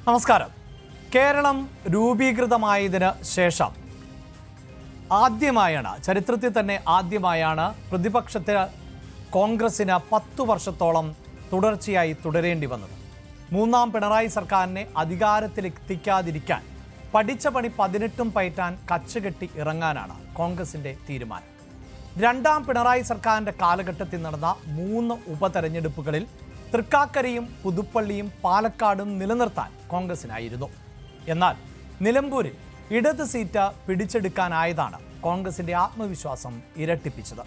നമസ്കാരം. കേരളം രൂപീകൃതമായതിന് ശേഷം ചരിത്രത്തിൽ തന്നെ ആദ്യമായാണ് പ്രതിപക്ഷത്തിന് കോൺഗ്രസിന് 10 വർഷത്തോളം തുടർച്ചയായി തുടരേണ്ടി വന്നത്. മൂന്നാം പിണറായി സർക്കാരിനെ അധികാരത്തിലെത്തിക്കാതിരിക്കാൻ പഠിച്ച പണി 18 പയറ്റാൻ കച്ചുകെട്ടി ഇറങ്ങാനാണ് കോൺഗ്രസിന്റെ തീരുമാനം. രണ്ടാം പിണറായി സർക്കാരിന്റെ കാലഘട്ടത്തിൽ നടന്ന 3 ഉപതെരഞ്ഞെടുപ്പുകളിൽ തൃക്കാക്കരയും പുതുപ്പള്ളിയും പാലക്കാടും നിലനിർത്താൻ കോൺഗ്രസിനായിരുന്നു. എന്നാൽ നിലമ്പൂരിൽ ഇടത് സീറ്റ് പിടിച്ചെടുക്കാനായതാണ് കോൺഗ്രസിന്റെ ആത്മവിശ്വാസം ഇരട്ടിപ്പിച്ചത്.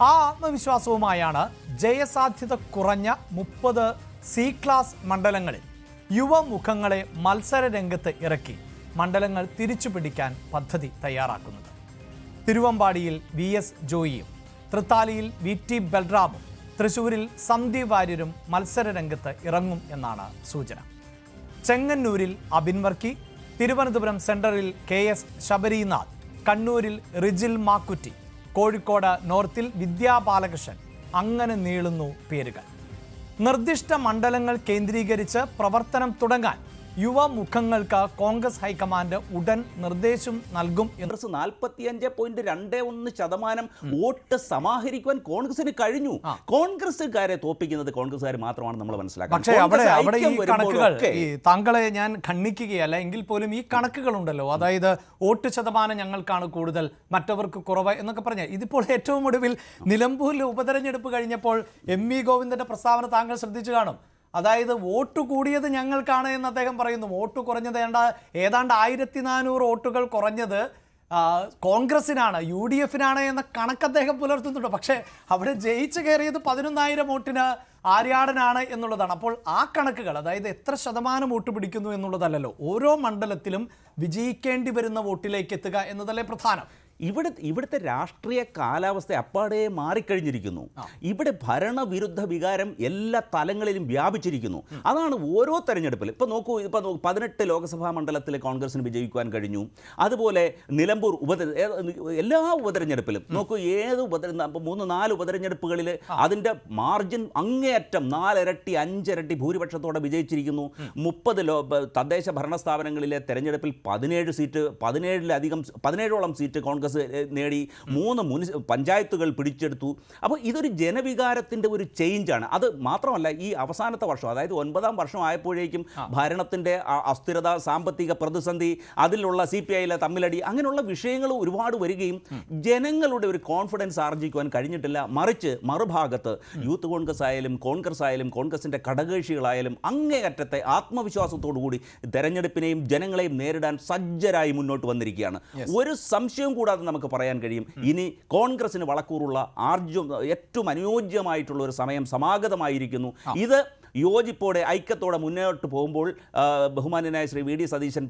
ആ ആത്മവിശ്വാസവുമായാണ് ജയസാധ്യത കുറഞ്ഞ 30 സി ക്ലാസ് മണ്ഡലങ്ങളിൽ യുവമുഖങ്ങളെ മത്സര രംഗത്ത് ഇറക്കി മണ്ഡലങ്ങൾ തിരിച്ചുപിടിക്കാൻ പദ്ധതി തയ്യാറാക്കുന്നത്. തിരുവമ്പാടിയിൽ VS ജോയിയും തൃത്താലയിൽ VT ബൽറാമും തൃശൂരിൽ സന്ദീപ് വാര്യരും മത്സര രംഗത്ത് ഇറങ്ങും എന്നാണ് സൂചന. ചെങ്ങന്നൂരിൽ അബിൻ വർക്കി, തിരുവനന്തപുരം സെൻട്രലിൽ KS ശബരിനാഥ്, കണ്ണൂരിൽ റിജിൽ മാക്കുറ്റി, കോഴിക്കോട് നോർത്തിൽ വിദ്യാ ബാലകൃഷ്ണൻ, അങ്ങനെ നീളുന്നു പേരുകൾ. നിർദ്ദിഷ്ട മണ്ഡലങ്ങൾ കേന്ദ്രീകരിച്ച് പ്രവർത്തനം തുടങ്ങാൻ യുവമുഖങ്ങൾക്ക് കോൺഗ്രസ് ഹൈക്കമാൻഡ് ഉടൻ നിർദ്ദേശം നൽകും. 45.21% വോട്ട് സമാഹരിക്കുവാൻ കോൺഗ്രസിന് കഴിഞ്ഞു. കോൺഗ്രസ്സുകാരെ തോപ്പിക്കുന്നത് കോൺഗ്രസ്സുകാർ മാത്രമാണ് നമ്മൾ മനസ്സിലാക്കുന്നത്. പക്ഷേ അവിടെ ഈ കണക്കുകൾ താങ്കളെ ഞാൻ ഖണ്ഡിക്കുകയല്ല, എങ്കിൽ പോലും ഈ കണക്കുകളുണ്ടല്ലോ, അതായത് വോട്ട് ശതമാനം ഞങ്ങൾക്കാണ് കൂടുതൽ, മറ്റവർക്ക് കുറവ് എന്നൊക്കെ പറഞ്ഞാൽ ഇതിപ്പോൾ ഏറ്റവും ഒടുവിൽ നിലമ്പൂരിലെ ഉപതെരഞ്ഞെടുപ്പ് കഴിഞ്ഞപ്പോൾ MV ഗോവിന്ദന്റെ പ്രസ്താവന താങ്കൾ ശ്രദ്ധിച്ചു കാണും. അതായത് വോട്ട് കൂടിയത് ഞങ്ങൾക്കാണ് എന്ന് അദ്ദേഹം പറയുന്നു. വോട്ട് കുറഞ്ഞത് ഏതാണ്ട് 1400 വോട്ടുകൾ കുറഞ്ഞത് കോൺഗ്രസിനാണ്, UDFനാണ് എന്ന കണക്ക് അദ്ദേഹം പുലർത്തുന്നുണ്ട്. പക്ഷേ അവിടെ ജയിച്ചു കയറിയത് 11,000 വോട്ടിന് ആര്യാടനാണ് എന്നുള്ളതാണ്. അപ്പോൾ ആ കണക്കുകൾ, അതായത് എത്ര ശതമാനം വോട്ട് പിടിക്കുന്നു എന്നുള്ളതല്ലല്ലോ, ഓരോ മണ്ഡലത്തിലും വിജയിക്കേണ്ടി വരുന്ന വോട്ടിലേക്ക് എത്തുക എന്നതല്ലേ പ്രധാനം. ഇവിടുത്തെ രാഷ്ട്രീയ കാലാവസ്ഥ അപ്പാടെ മാറിക്കഴിഞ്ഞിരിക്കുന്നു. ഇവിടെ ഭരണവിരുദ്ധ വികാരം എല്ലാ തലങ്ങളിലും വ്യാപിച്ചിരിക്കുന്നു. അതാണ് ഓരോ തെരഞ്ഞെടുപ്പിലും. ഇപ്പോൾ നോക്കൂ, 18 ലോക്സഭാ മണ്ഡലത്തിൽ കോൺഗ്രസിന് വിജയിക്കുവാൻ കഴിഞ്ഞു. അതുപോലെ നിലമ്പൂർ എല്ലാ ഉപതെരഞ്ഞെടുപ്പിലും നോക്കൂ, ഏത് 3-4 ഉപതെരഞ്ഞെടുപ്പുകളിൽ അതിൻ്റെ മാർജിൻ അങ്ങേയറ്റം 4 ഇരട്ടി 5 ഇരട്ടി ഭൂരിപക്ഷത്തോടെ വിജയിച്ചിരിക്കുന്നു. 30 തദ്ദേശ ഭരണ സ്ഥാപനങ്ങളിലെ തെരഞ്ഞെടുപ്പിൽ 17ഓളം സീറ്റ് കോൺഗ്രസ് നേടി. 3 പഞ്ചായത്തുകൾ പിടിച്ചെടുത്തു. അപ്പോൾ ഇതൊരു ജനവികാരത്തിൻ്റെ ഒരു ചേഞ്ചാണ്. അത് മാത്രമല്ല, ഈ അവസാനത്തെ വർഷം, അതായത് 9ാം വർഷം ആയപ്പോഴേക്കും ഭരണത്തിൻ്റെ അസ്ഥിരത, സാമ്പത്തിക പ്രതിസന്ധി, അതിലുള്ള CPIയിലെ തമ്മിലടി, അങ്ങനെയുള്ള വിഷയങ്ങൾ ഒരുപാട് വരികയും ജനങ്ങളുടെ ഒരു കോൺഫിഡൻസ് ആർജിക്കുവാൻ കഴിഞ്ഞിട്ടില്ല. മറിച്ച് മറുഭാഗത്ത് യൂത്ത് കോൺഗ്രസ് ആയാലും കോൺഗ്രസിൻ്റെ ഘടകകക്ഷികളായാലും അങ്ങേയറ്റത്തെ ആത്മവിശ്വാസത്തോടുകൂടി തെരഞ്ഞെടുപ്പിനെയും ജനങ്ങളെയും നേരിടാൻ സജ്ജരായി മുന്നോട്ട് വന്നിരിക്കുകയാണ്. ഒരു സംശയവും കൂടാതെ നമുക്ക് പറയാൻ കഴിയും, ഇനി കോൺഗ്രസിന് വളക്കൂറുള്ള ഏറ്റവും അനുയോജ്യമായിട്ടുള്ള ഒരു സമയം സമാഗതമായിരിക്കുന്നു. ഇത് യോജിപ്പോടെ ഐക്യത്തോടെ മുന്നോട്ട് പോകുമ്പോൾ ബഹുമാന്യനായ ശ്രീ VD സതീശൻ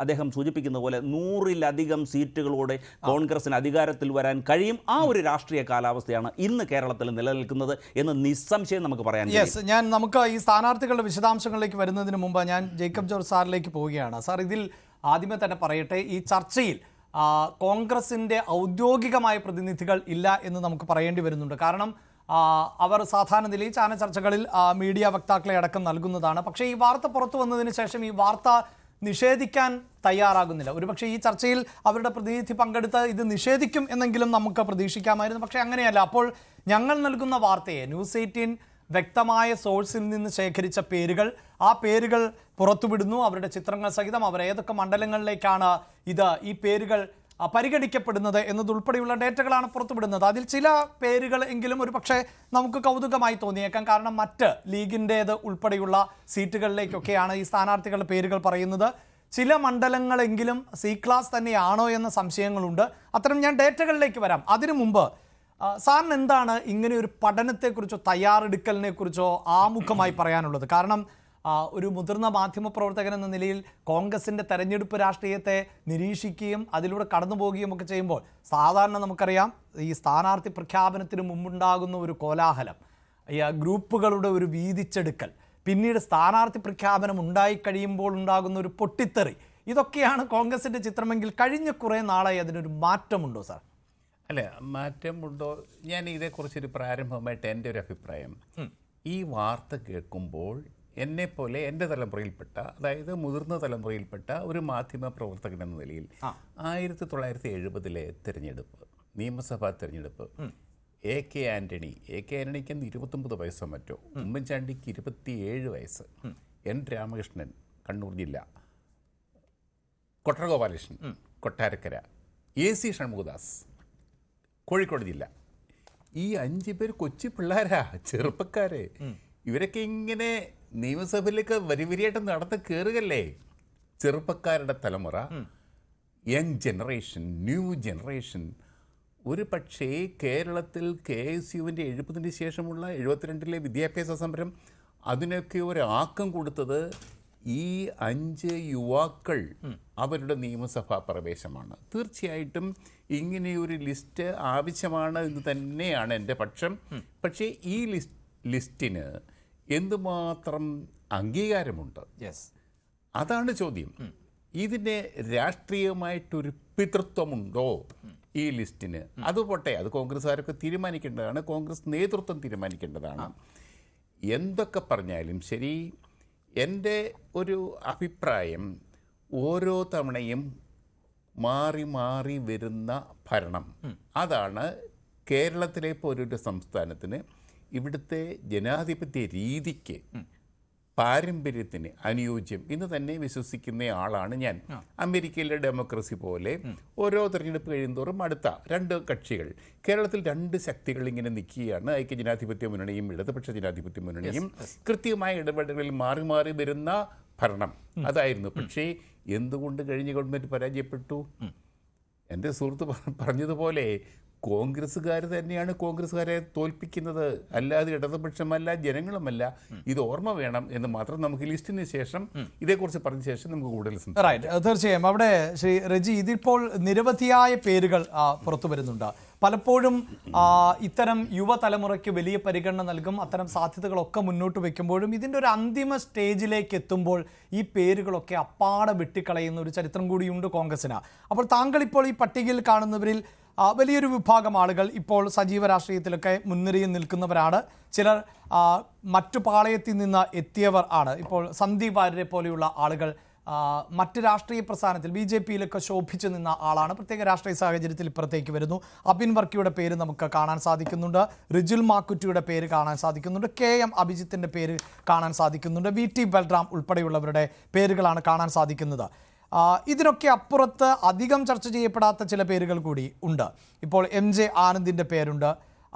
അദ്ദേഹം സൂചിപ്പിക്കുന്ന പോലെ 100-ലധികം സീറ്റുകളോടെ കോൺഗ്രസിന് അധികാരത്തിൽ വരാൻ കഴിയും. ആ ഒരു രാഷ്ട്രീയ കാലാവസ്ഥയാണ് ഇന്ന് കേരളത്തിൽ നിലനിൽക്കുന്നത് എന്ന് നിസ്സംശയം നമുക്ക് പറയാൻ കഴിയും. നമുക്ക് ഈ സ്ഥാനാർത്ഥികളുടെ വിശദാംശങ്ങളിലേക്ക് വരുന്നതിന് മുമ്പ് ഞാൻ ജേക്കബ് ജോർജ് സാറിലേക്ക് പോവുകയാണ്. സാർ, ഇതിൽ ആദ്യമേ തന്നെ പറയട്ടെ, ഈ ചർച്ചയിൽ കോൺഗ്രസിൻ്റെ ഔദ്യോഗികമായ പ്രതിനിധികൾ ഇല്ല എന്ന് നമുക്ക് പറയേണ്ടി വരുന്നുണ്ട്. കാരണം അവർ സാധാരണ നിലയിൽ ചാനൽ ചർച്ചകളിൽ മീഡിയ വക്താക്കളെ അടക്കം നൽകുന്നതാണ്. പക്ഷേ ഈ വാർത്ത പുറത്തു വന്നതിന് ശേഷം ഈ വാർത്ത നിഷേധിക്കാൻ തയ്യാറാകുന്നില്ല. ഒരുപക്ഷെ ഈ ചർച്ചയിൽ അവരുടെ പ്രതിനിധി പങ്കെടുത്ത് ഇത് നിഷേധിക്കും എന്നെങ്കിലും നമുക്ക് പ്രതീക്ഷിക്കാമായിരുന്നു. പക്ഷേ അങ്ങനെയല്ല. അപ്പോൾ ഞങ്ങൾ നൽകുന്ന വാർത്തയെ ന്യൂസ് 18 വ്യക്തമായ സോഴ്സിൽ നിന്ന് ശേഖരിച്ച പേരുകൾ, ആ പേരുകൾ പുറത്തുവിടുന്നു, അവരുടെ ചിത്രങ്ങൾ സഹിതം. അവർ ഏതൊക്കെ മണ്ഡലങ്ങളിലേക്കാണ് ഈ പേരുകൾ പരിഗണിക്കപ്പെടുന്നത് എന്നതുൾപ്പെടെയുള്ള ഡേറ്റകളാണ് പുറത്തുവിടുന്നത്. അതിൽ ചില പേരുകൾ എങ്കിലും ഒരു പക്ഷേ നമുക്ക് കൗതുകമായി തോന്നിയേക്കാം. കാരണം മറ്റ് ലീഗിൻ്റേത് ഉൾപ്പെടെയുള്ള സീറ്റുകളിലേക്കൊക്കെയാണ് ഈ സ്ഥാനാർത്ഥികളുടെ പേരുകൾ പറയുന്നത്. ചില മണ്ഡലങ്ങളെങ്കിലും സി ക്ലാസ് തന്നെയാണോ എന്ന സംശയങ്ങളുണ്ട്. അത്തരം ഞാൻ ഡേറ്റകളിലേക്ക് വരാം. അതിനു മുമ്പ് സാറിന് എന്താണ് ഇങ്ങനെ ഒരു പഠനത്തെക്കുറിച്ചോ തയ്യാറെടുക്കലിനെ കുറിച്ചോ ആമുഖമായി പറയാനുള്ളത്? കാരണം ഒരു മുതിർന്ന മാധ്യമപ്രവർത്തകൻ എന്ന നിലയിൽ കോൺഗ്രസിൻ്റെ തെരഞ്ഞെടുപ്പ് രാഷ്ട്രീയത്തെ നിരീക്ഷിക്കുകയും അതിലൂടെ കടന്നു പോവുകയും ഒക്കെ ചെയ്യുമ്പോൾ സാധാരണ നമുക്കറിയാം, ഈ സ്ഥാനാർത്ഥി പ്രഖ്യാപനത്തിന് മുമ്പുണ്ടാകുന്ന ഒരു കോലാഹലം, ഗ്രൂപ്പുകളുടെ ഒരു വീതിച്ചെടുക്കൽ, പിന്നീട് സ്ഥാനാർത്ഥി പ്രഖ്യാപനം ഉണ്ടായിക്കഴിയുമ്പോൾ ഉണ്ടാകുന്ന ഒരു പൊട്ടിത്തെറി, ഇതൊക്കെയാണ് കോൺഗ്രസിൻ്റെ ചിത്രമെങ്കിൽ കഴിഞ്ഞ കുറേ നാളായി അതിനൊരു മാറ്റമുണ്ടോ സാർ? അല്ല, മാറ്റമുണ്ടോ? ഞാൻ ഇതേക്കുറിച്ചൊരു പ്രാരംഭമായിട്ട് എൻ്റെ ഒരു അഭിപ്രായം, ഈ വാർത്ത കേൾക്കുമ്പോൾ എന്നെപ്പോലെ എൻ്റെ തലമുറയിൽപ്പെട്ട, അതായത് മുതിർന്ന തലമുറയിൽപ്പെട്ട ഒരു മാധ്യമ പ്രവർത്തകൻ എന്ന നിലയിൽ 1970 തിരഞ്ഞെടുപ്പ്, നിയമസഭാ തിരഞ്ഞെടുപ്പ്, എ കെ ആൻ്റണിക്ക് അന്ന് 29 വയസ്സോ മറ്റോ, ഉമ്മൻചാണ്ടിക്ക് 27 വയസ്സ്, എൻ രാമകൃഷ്ണൻ കണ്ണൂർ ജില്ല, കൊട്ടരഗോപാലകൃഷ്ണൻ കൊട്ടാരക്കര, AC ഷൺമുഖദാസ് കോഴിക്കോട് ജില്ല. ഈ 5 പേർ കൊച്ചു പിള്ളേരാ, ചെറുപ്പക്കാര്. ഇവരൊക്കെ ഇങ്ങനെ നിയമസഭയിലേക്ക് വരിവരിയായിട്ട് നടന്ന് കയറുകല്ലേ. ചെറുപ്പക്കാരുടെ തലമുറ, യങ് ജനറേഷൻ, ന്യൂ ജനറേഷൻ. ഒരു പക്ഷേ കേരളത്തിൽ KSUവിൻ്റെ 70-ന് ശേഷമുള്ള 72-ലെ വിദ്യാഭ്യാസ സമരം അതിനൊക്കെ ഒരു ആക്കം കൊടുത്തത് ഈ 5 യുവാക്കൾ അവരുടെ നിയമസഭാ പ്രവേശമാണ്. തീർച്ചയായിട്ടും ഇങ്ങനെയൊരു ലിസ്റ്റ് ആവശ്യമാണ് എന്ന് തന്നെയാണ് എൻ്റെ പക്ഷം. പക്ഷേ ഈ ലിസ്റ്റിന് എന്തുമാത്രം അംഗീകാരമുണ്ട്, അതാണ് ചോദ്യം. ഇതിന് രാഷ്ട്രീയമായിട്ടൊരു പിതൃത്വമുണ്ടോ ഈ ലിസ്റ്റിന്? അതുപോട്ടെ, അത് കോൺഗ്രസ്സുകാരൊക്കെ തീരുമാനിക്കേണ്ടതാണ്, കോൺഗ്രസ് നേതൃത്വം തീരുമാനിക്കേണ്ടതാണ്. എന്തൊക്കെ പറഞ്ഞാലും ശരി, എൻ്റെ ഒരു അഭിപ്രായം, ഓരോ തവണയും മാറി മാറി വരുന്ന ഭരണം, അതാണ് കേരളത്തിലെ പോലൊരു സംസ്ഥാനത്തിന്, ഇവിടുത്തെ ജനാധിപത്യ രീതിക്ക്, പാരമ്പര്യത്തിന് അനുയോജ്യം എന്ന് തന്നെ വിശ്വസിക്കുന്ന ആളാണ് ഞാൻ. അമേരിക്കയിലെ ഡെമോക്രസി പോലെ ഓരോ തെരഞ്ഞെടുപ്പ് കഴിയുന്തോറും അടുത്ത 2 കക്ഷികൾ, കേരളത്തിൽ 2 ശക്തികൾ ഇങ്ങനെ നിൽക്കുകയാണ്. ഐക്യ ജനാധിപത്യ മുന്നണിയും ഇടതുപക്ഷ ജനാധിപത്യ മുന്നണിയും. കൃത്യമായ ഇടപെടലുകളിൽ മാറി മാറി വരുന്ന ഭരണം അതായിരുന്നു. പക്ഷേ എന്തുകൊണ്ട് കഴിഞ്ഞ ഗവൺമെൻറ് പരാജയപ്പെട്ടു? എൻ്റെ സുഹൃത്ത് പറഞ്ഞതുപോലെ കോൺഗ്രസ്സുകാർ തന്നെയാണ് കോൺഗ്രസ്സുകാരെ തോൽപ്പിക്കുന്നത്, അല്ലാതെ ഇടതുപക്ഷമല്ല, ജനങ്ങളുമല്ല. ഇത് ഓർമ്മ വേണം എന്ന് മാത്രം. നമുക്ക് ലിസ്റ്റിന് ശേഷം ഇതേക്കുറിച്ച് പറഞ്ഞ ശേഷം നമുക്ക് കൂടുതൽ റൈറ്റ്. തീർച്ചയായും അവിടെ ശ്രീ റെജി, ഇതിപ്പോൾ നിരവധിയായ പേരുകൾ പുറത്തു വരുന്നുണ്ട്. പലപ്പോഴും ഇത്തരം യുവതലമുറയ്ക്ക് വലിയ പരിഗണന നൽകും. അത്തരം സാധ്യതകളൊക്കെ മുന്നോട്ട് വയ്ക്കുമ്പോഴും ഇതിൻ്റെ ഒരു അന്തിമ സ്റ്റേജിലേക്ക് എത്തുമ്പോൾ ഈ പേരുകളൊക്കെ അപ്പാടെ വെട്ടിക്കളയുന്ന ഒരു ചരിത്രം കൂടിയുണ്ട് കോൺഗ്രസിന്. അപ്പോൾ താങ്കൾ ഇപ്പോൾ ഈ പട്ടികയിൽ കാണുന്നവരിൽ വലിയൊരു വിഭാഗം ആളുകൾ ഇപ്പോൾ സജീവ രാഷ്ട്രീയത്തിലൊക്കെ മുൻനിരയിൽ നിൽക്കുന്നവരാണ്. ചിലർ മറ്റു പാളയത്തിൽ നിന്ന് എത്തിയവർ ആണ്. ഇപ്പോൾ സന്ദീപ് വാര്യരെ പോലെയുള്ള ആളുകൾ മറ്റ് രാഷ്ട്രീയ പ്രസ്ഥാനത്തിൽ BJPയിലൊക്കെ ശോഭിച്ചു നിന്ന ആളാണ്. പ്രത്യേക രാഷ്ട്രീയ സാഹചര്യത്തിൽ ഇപ്പുറത്തേക്ക് വരുന്നു. അബിൻ വർക്കിയുടെ പേര് നമുക്ക് കാണാൻ സാധിക്കുന്നുണ്ട്, റിജുൽ മാക്കുറ്റിയുടെ പേര് കാണാൻ സാധിക്കുന്നുണ്ട്, KM അഭിജിത്തിൻ്റെ പേര് കാണാൻ സാധിക്കുന്നുണ്ട്, VT ബൽറാം ഉൾപ്പെടെയുള്ളവരുടെ പേരുകളാണ് കാണാൻ സാധിക്കുന്നത്. ഇതിനൊക്കെ അപ്പുറത്ത് അധികം ചർച്ച ചെയ്യപ്പെടാത്ത ചില പേരുകൾ കൂടി ഉണ്ട്. ഇപ്പോൾ MJ ആനന്ദിൻ്റെ പേരുണ്ട്,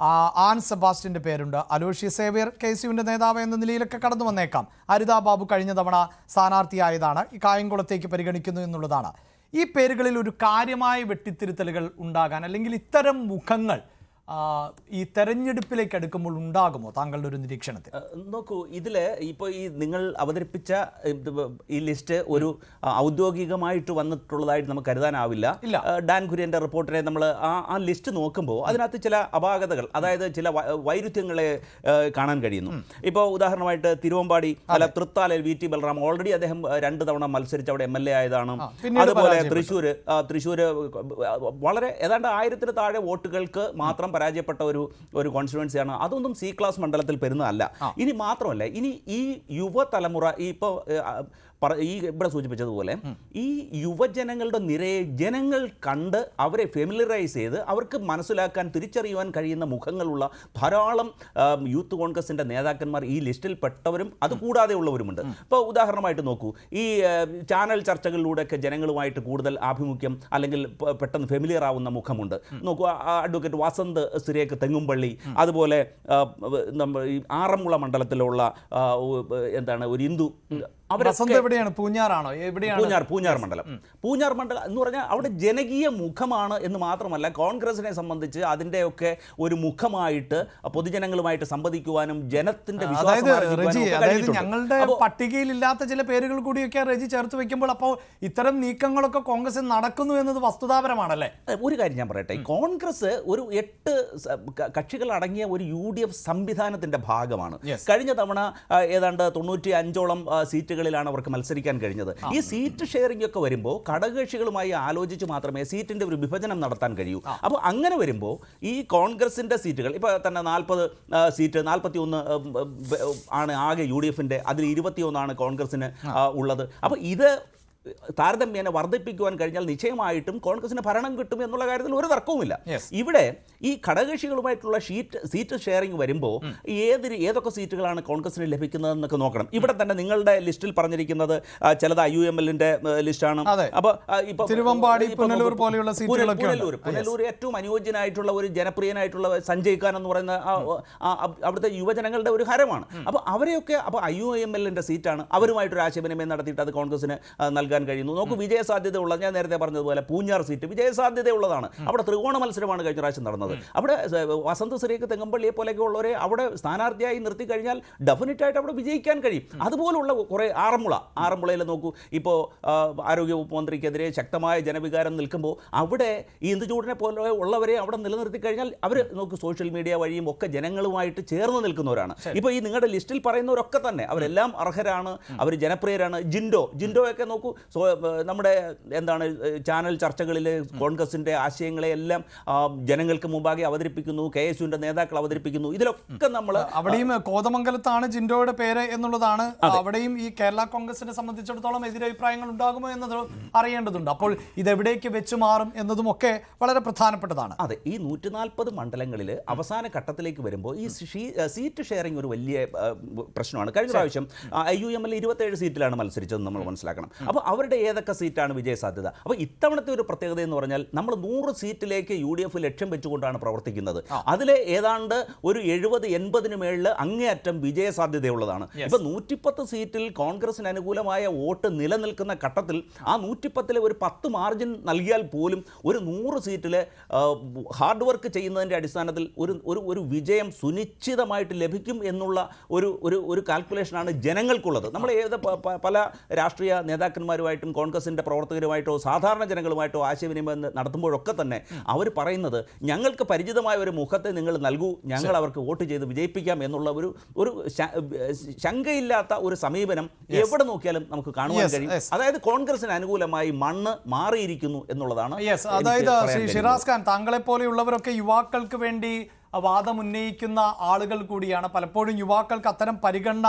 ആൻ സെബാസ്റ്റ്യൻ്റെ പേരുണ്ട്, അലോഷ്യസ് സേവ്യർ KSUവിൻ്റെ നേതാവ് എന്ന നിലയിലൊക്കെ കടന്നു വന്നേക്കാം. അരിതാ ബാബു കഴിഞ്ഞ തവണ സ്ഥാനാർത്ഥിയായതാണ്, ഈ കായംകുളത്തേക്ക് പരിഗണിക്കുന്നു എന്നുള്ളതാണ്. ഈ പേരുകളിൽ ഒരു കാര്യമായ വെട്ടിത്തിരുത്തലുകൾ ഉണ്ടാകാൻ, അല്ലെങ്കിൽ ഇത്തരം മുഖങ്ങൾ ഈ തെരഞ്ഞെടുപ്പിലേക്ക് അടുക്കുമ്പോൾ ഉണ്ടാകുമോ താങ്കളുടെ ഒരു നിരീക്ഷണത്തിൽ? നോക്കൂ, ഇതിൽ ഇപ്പോൾ ഈ നിങ്ങൾ അവതരിപ്പിച്ച ഈ ലിസ്റ്റ് ഒരു ഔദ്യോഗികമായിട്ട് വന്നിട്ടുള്ളതായിട്ട് നമുക്ക് കരുതാനാവില്ല. ഡാൻ കുര്യൻ്റെ റിപ്പോർട്ടിനെ നമ്മൾ ആ ലിസ്റ്റ് നോക്കുമ്പോൾ അതിനകത്ത് ചില അപാകതകൾ, അതായത് ചില വൈരുദ്ധ്യങ്ങളെ കാണാൻ കഴിയുന്നു. ഇപ്പോൾ ഉദാഹരണമായിട്ട് തിരുവമ്പാടി തൃത്താലയിൽ VT ബൽറാം ഓൾറെഡി അദ്ദേഹം 2 തവണ മത്സരിച്ച് അവിടെ MLA ആയതാണ്. അതുപോലെ തൃശ്ശൂർ വളരെ ഏതാണ്ട് 1000-ന് താഴെ വോട്ടുകൾക്ക് മാത്രം പരാജയപ്പെട്ട ഒരു കോൺസ്റ്റിറ്റ്യുവൻസിയാണ്. അതൊന്നും C ക്ലാസ് മണ്ഡലത്തിൽ പെരുന്നതല്ല. ഇനി മാത്രമല്ല, ഇനി ഈ യുവതലമുറ ഇപ്പോൾ ഈ ഇവിടെ സൂചിപ്പിച്ചതുപോലെ ഈ യുവജനങ്ങളുടെ നിരയെ ജനങ്ങൾ കണ്ട് അവരെ ഫെമിലറൈസ് ചെയ്ത് അവർക്ക് മനസ്സിലാക്കാൻ, തിരിച്ചറിയുവാൻ കഴിയുന്ന മുഖങ്ങളുള്ള ധാരാളം യൂത്ത് കോൺഗ്രസിൻ്റെ നേതാക്കന്മാർ ഈ ലിസ്റ്റിൽ പെട്ടവരും അതുകൂടാതെ ഉള്ളവരുമുണ്ട്. ഇപ്പോൾ ഉദാഹരണമായിട്ട് നോക്കൂ, ഈ ചാനൽ ചർച്ചകളിലൂടെയൊക്കെ ജനങ്ങളുമായിട്ട് കൂടുതൽ ആഭിമുഖ്യം അല്ലെങ്കിൽ പെട്ടെന്ന് ഫെമിലിയർ ആവുന്ന മുഖമുണ്ട്. നോക്കൂ, അഡ്വക്കേറ്റ് വസന്ത് സിരേക്ക് തെങ്ങുംപള്ളി, അതുപോലെ നമ്മൾ ഈ ആറന്മുള മണ്ഡലത്തിലുള്ള എന്താണ് ഒരു ഹിന്ദു, എവിടെയാണ്? പൂഞ്ഞാറാണോ? എവിടെയാണ്? പൂഞ്ഞാർ മണ്ഡലം എന്ന് പറഞ്ഞാൽ അവിടെ ജനകീയ മുഖമാണ് എന്ന് മാത്രമല്ല, കോൺഗ്രസിനെ സംബന്ധിച്ച് അതിൻ്റെയൊക്കെ ഒരു മുഖമായിട്ട് പൊതുജനങ്ങളുമായിട്ട് സംവദിക്കുവാനും ജനത്തിന്റെ ഞങ്ങളുടെ പട്ടികയിലില്ലാത്ത ചില പേരുകൾ കൂടിയൊക്കെ റെജി ചേർത്ത് വെക്കുമ്പോൾ അപ്പോൾ ഇത്തരം നീക്കങ്ങളൊക്കെ കോൺഗ്രസിൽ നടക്കുന്നു എന്നത് വസ്തുതാപരമാണല്ലേ? ഒരു കാര്യം ഞാൻ പറയട്ടെ, കോൺഗ്രസ് ഒരു 8 കക്ഷികൾ അടങ്ങിയ ഒരു UDF സംവിധാനത്തിന്റെ ഭാഗമാണ്. കഴിഞ്ഞ തവണ ഏതാണ്ട് 95ഓളം സീറ്റുകൾ സീറ്റുകളിലാണ് അവർക്ക് മത്സരിക്കാൻ കഴിഞ്ഞത്. ഈ സീറ്റ് ഷെയറിംഗ് ഒക്കെ വരുമ്പോൾ ഘടകകക്ഷികളുമായി ആലോചിച്ച് മാത്രമേ സീറ്റിന്റെ ഒരു വിഭജനം നടത്താൻ കഴിയൂ. അപ്പോൾ അങ്ങനെ വരുമ്പോൾ ഈ കോൺഗ്രസിന്റെ സീറ്റുകൾ ഇപ്പോൾ തന്നെ 40 സീറ്റ് 41 ആണ് ആകെ UDFന്റെ, അതിൽ 21 കോൺഗ്രസിന് ഉള്ളത്. അപ്പോൾ ഇത് താരതമ്യേന വർദ്ധിപ്പിക്കുവാൻ കഴിഞ്ഞാൽ നിശ്ചയമായിട്ടും കോൺഗ്രസിന് ഭരണം കിട്ടും എന്നുള്ള കാര്യത്തിൽ ഒരു തർക്കവുമില്ല. ഇവിടെ ഈ ഘടകകക്ഷികളുമായിട്ടുള്ള സീറ്റ് ഷെയറിംഗ് വരുമ്പോൾ ഏതൊക്കെ സീറ്റുകളാണ് കോൺഗ്രസിന് ലഭിക്കുന്നതെന്നൊക്കെ നോക്കണം. ഇവിടെ തന്നെ നിങ്ങളുടെ ലിസ്റ്റിൽ പറഞ്ഞിരിക്കുന്നത് ചിലത് IUMLന്റെ ലിസ്റ്റാണ്. അപ്പോൾ ഇപ്പോൾ പുനലൂർ ഏറ്റവും അനുയോജ്യനായിട്ടുള്ള ഒരു ജനപ്രിയനായിട്ടുള്ള സഞ്ജയ് ഖാൻ എന്ന് പറയുന്ന അവിടുത്തെ യുവജനങ്ങളുടെ ഒരു ഹരമാണ്. അപ്പോൾ അവരെയൊക്കെ അപ്പോൾ IUMLന്റെ സീറ്റാണ്, അവരുമായിട്ടൊരു ആശയവിനിമയം നടത്തിയിട്ട് അത് കോൺഗ്രസിന് നൽകാൻ കഴിയുന്നു. നോക്കൂ, വിജയസാധ്യതയുള്ള, ഞാൻ നേരത്തെ പറഞ്ഞതുപോലെ പൂഞ്ഞാർ സീറ്റ് വിജയസാധ്യതയുള്ളതാണ്. അവിടെ ത്രികോണ മത്സരമാണ് കഴിഞ്ഞ പ്രാവശ്യം നടന്നത്. അവിടെ വസന്ത് ശ്രീക്ക് തെങ്ങമ്പള്ളിയെ പോലെയൊക്കെ ഉള്ളവരെ അവിടെ സ്ഥാനാർത്ഥിയായി നിർത്തി കഴിഞ്ഞാൽ ഡെഫിനറ്റ് ആയിട്ട് അവിടെ വിജയിക്കാൻ കഴിയും. അതുപോലുള്ള കുറേ ആറന്മുളയിൽ നോക്കൂ, ഇപ്പോൾ ആരോഗ്യവകുപ്പ് മന്ത്രിക്കെതിരെ ശക്തമായ ജനവികാരം നിൽക്കുമ്പോൾ അവിടെ ഈ ഇന്ദുചൂടിനെ പോലെ ഉള്ളവരെ അവിടെ നിലനിർത്തി കഴിഞ്ഞാൽ അവർ നോക്കൂ സോഷ്യൽ മീഡിയ വഴിയും ഒക്കെ ജനങ്ങളുമായിട്ട് ചേർന്ന് നിൽക്കുന്നവരാണ്. ഇപ്പോൾ ഈ നിങ്ങളുടെ ലിസ്റ്റിൽ പറയുന്നവരൊക്കെ തന്നെ അവരെല്ലാം അർഹരാണ്, അവർ ജനപ്രിയരാണ്. ജിൻഡോയൊക്കെ നോക്കൂ, നമ്മുടെ എന്താണ് ചാനൽ ചർച്ചകളിൽ കോൺഗ്രസിൻ്റെ ആശയങ്ങളെയെല്ലാം ജനങ്ങൾക്ക് മുമ്പാകെ അവതരിപ്പിക്കുന്നു, KSUവിൻ്റെ നേതാക്കൾ അവതരിപ്പിക്കുന്നു. ഇതിലൊക്കെ നമ്മൾ അവിടെയും കോതമംഗലത്താണ് ജിൻഡോയുടെ പേര് എന്നുള്ളതാണ്. അവിടെയും ഈ കേരള കോൺഗ്രസിനെ സംബന്ധിച്ചിടത്തോളം എതിരഭിപ്രായങ്ങൾ ഉണ്ടാകുമോ എന്നത് അറിയേണ്ടതുണ്ട്. അപ്പോൾ ഇതെവിടേക്ക് വെച്ചു മാറും എന്നതുമൊക്കെ വളരെ പ്രധാനപ്പെട്ടതാണ്. അതെ, ഈ 140 മണ്ഡലങ്ങളിൽ അവസാന ഘട്ടത്തിലേക്ക് വരുമ്പോൾ ഈ സീറ്റ് ഷെയറിംഗ് ഒരു വലിയ പ്രശ്നമാണ്. കഴിഞ്ഞ പ്രാവശ്യം IUML 27 സീറ്റിലാണ് മത്സരിച്ചതെന്ന് നമ്മൾ മനസ്സിലാക്കണം. അപ്പോൾ അവരുടെ ഏതൊക്കെ സീറ്റാണ് വിജയസാധ്യത? അപ്പോൾ ഇത്തവണത്തെ ഒരു പ്രത്യേകത എന്ന് പറഞ്ഞാൽ നമ്മൾ 100 സീറ്റിലേക്ക് UDF ലക്ഷ്യം വെച്ചുകൊണ്ടാണ് പ്രവർത്തിക്കുന്നത്. അതിലെ ഏതാണ്ട് ഒരു 70-80 മേളിൽ അങ്ങേയറ്റം വിജയസാധ്യതയുള്ളതാണ്. ഇപ്പം 110 സീറ്റിൽ കോൺഗ്രസിന് അനുകൂലമായ വോട്ട് നിലനിൽക്കുന്ന ഘട്ടത്തിൽ ആ 110 ഒരു 10 മാർജിൻ നൽകിയാൽ പോലും ഒരു 100 സീറ്റിൽ ഹാർഡ് വർക്ക് ചെയ്യുന്നതിൻ്റെ അടിസ്ഥാനത്തിൽ ഒരു വിജയം സുനിശ്ചിതമായിട്ട് ലഭിക്കും എന്നുള്ള ഒരു കാൽക്കുലേഷനാണ് ജനങ്ങൾക്കുള്ളത്. നമ്മൾ പല രാഷ്ട്രീയ നേതാക്കന്മാരുമായിട്ടും കോൺഗ്രസിൻ്റെ പ്രവർത്തകരുമായിട്ടോ സാധാരണ ജനങ്ങളുമായിട്ടോ ആശയവിനിമയം നടത്തുമ്പോഴൊക്കെ തന്നെ അവർ പറയുന്നത് ഞങ്ങൾക്ക് പരിചിതമായ ഒരു മുഖത്തെ നിങ്ങൾ നൽകൂ, ഞങ്ങൾ അവർക്ക് വോട്ട് ചെയ്ത് വിജയിപ്പിക്കാം എന്നുള്ള ഒരു ശങ്കയില്ലാത്ത ഒരു സമീപനം എവിടെ നോക്കിയാലും നമുക്ക് കാണുവാൻ കഴിയും. അതായത് കോൺഗ്രസിന് അനുകൂലമായി മണ്ണ് മാറിയിരിക്കുന്നു എന്നുള്ളതാണ്. അതായത് ശ്രീ ഷിറാസ് ഖാൻ, താങ്കളെ പോലെയുള്ളവരൊക്കെ യുവാക്കൾക്ക് വേണ്ടി വാദമുന്നയിക്കുന്ന ആളുകൾ കൂടിയാണ്. പലപ്പോഴും യുവാക്കൾക്ക് അത്തരം പരിഗണന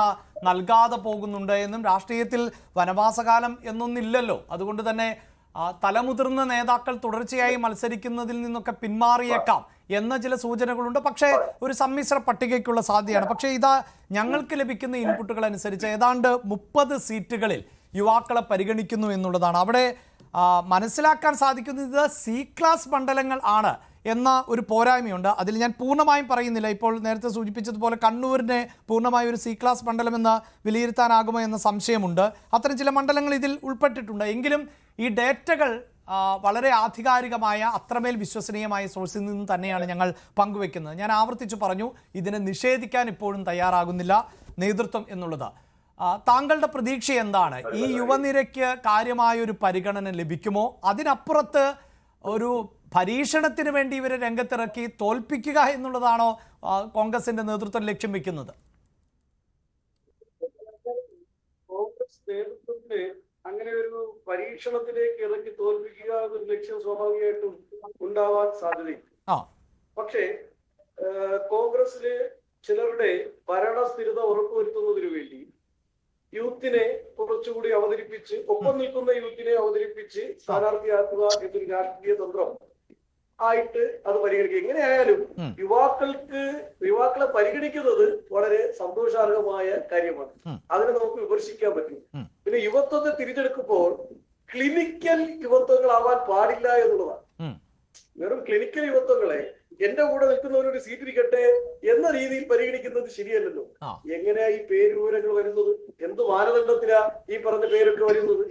നൽകാതെ പോകുന്നുണ്ട് എന്നും രാഷ്ട്രീയത്തിൽ വനവാസകാലം എന്നൊന്നില്ലല്ലോ, അതുകൊണ്ട് തന്നെ തലമുതിർന്ന നേതാക്കൾ തുടർച്ചയായി മത്സരിക്കുന്നതിൽ നിന്നൊക്കെ പിന്മാറിയേക്കാം എന്ന ചില സൂചനകളുണ്ട്. പക്ഷേ ഒരു സമ്മിശ്ര പട്ടികയ്ക്കുള്ള സാധ്യതയാണ്. പക്ഷേ ഇതാ ഞങ്ങൾക്ക് ലഭിക്കുന്ന ഇൻപുട്ടുകൾ അനുസരിച്ച് ഏതാണ്ട് 30 സീറ്റുകളിൽ യുവാക്കളെ പരിഗണിക്കുന്നു എന്നുള്ളതാണ്. അവിടെ മനസ്സിലാക്കാൻ സാധിക്കുന്നത് C ക്ലാസ് മണ്ഡലങ്ങൾ ആണ് എന്ന ഒരു പോരായ്മയുണ്ട്. അതിൽ ഞാൻ പൂർണ്ണമായും പറയുന്നില്ല. ഇപ്പോൾ നേരത്തെ സൂചിപ്പിച്ചതുപോലെ കണ്ണൂരിനെ പൂർണ്ണമായും ഒരു C ക്ലാസ് മണ്ഡലമെന്ന് വിലയിരുത്താനാകുമോ എന്ന സംശയമുണ്ട്. അത്തരം ചില മണ്ഡലങ്ങൾ ഇതിൽ ഉൾപ്പെട്ടിട്ടുണ്ട്. എങ്കിലും ഈ ഡേറ്റകൾ വളരെ ആധികാരികമായ അത്രമേൽ വിശ്വസനീയമായ സോഴ്സിൽ നിന്ന് തന്നെയാണ് ഞങ്ങൾ പങ്കുവെക്കുന്നത്. ഞാൻ ആവർത്തിച്ചു പറഞ്ഞു, ഇതിനെ നിഷേധിക്കാൻ ഇപ്പോഴും തയ്യാറാകുന്നില്ല നേതൃത്വം എന്നുള്ളത്. താങ്കളുടെ പ്രതീക്ഷ എന്താണ്? ഈ യുവനിരയ്ക്ക് കാര്യമായൊരു പരിഗണന ലഭിക്കുമോ? അതിനപ്പുറത്ത് ഒരു പരീക്ഷണത്തിന് വേണ്ടി ഇവരെ രംഗത്തിറക്കി തോൽപ്പിക്കുക എന്നുള്ളതാണോ കോൺഗ്രസിന്റെ നേതൃത്വം ലക്ഷ്യം വെക്കുന്നത്? കോൺഗ്രസ് നേതൃത്വത്തിന് അങ്ങനെ ഒരു പരീക്ഷണത്തിലേക്ക് ഇറക്കി തോൽപ്പിക്കുക എന്നൊരു ലക്ഷ്യം സ്വാഭാവികമായിട്ടും ഉണ്ടാവാൻ സാധ്യതയില്ല. പക്ഷേ കോൺഗ്രസിലെ ചിലരുടെ ഭരണസ്ഥിരത ഉറപ്പുവരുത്തുന്നതിനു വേണ്ടി യൂത്തിനെ കുറച്ചുകൂടി അവതരിപ്പിച്ച്, ഒപ്പം നിൽക്കുന്ന യൂത്തിനെ അവതരിപ്പിച്ച് സ്ഥാനാർത്ഥിയാക്കുക എന്നൊരു രാഷ്ട്രീയ തന്ത്രം ആയിട്ട് അത് പരിഗണിക്കുക. എങ്ങനെയായാലും യുവാക്കളെ പരിഗണിക്കുന്നത് വളരെ സന്തോഷാർഹമായ കാര്യമാണ്. അതിനെ നമുക്ക് വിമർശിക്കാൻ പറ്റും. പിന്നെ യുവത്വത്തെ തിരിച്ചെടുക്കുമ്പോൾ ക്ലിനിക്കൽ യുവത്വങ്ങളാവാൻ പാടില്ല എന്നുള്ളതാണ്. വെറും ക്ലിനിക്കൽ യുവത്വങ്ങളെ എന്റെ കൂടെ നിൽക്കുന്നവരൊരു സീറ്റ് ഇരിക്കട്ടെ എന്ന രീതിയിൽ പരിഗണിക്കുന്നത് ശരിയല്ലല്ലോ. എങ്ങനെയാ ഈ പേരുവിവരങ്ങൾ വരുന്നത്? എന്ത് മാനദണ്ഡത്തിലാ ഈ പറഞ്ഞ പേരൊക്കെ വരുന്നത്?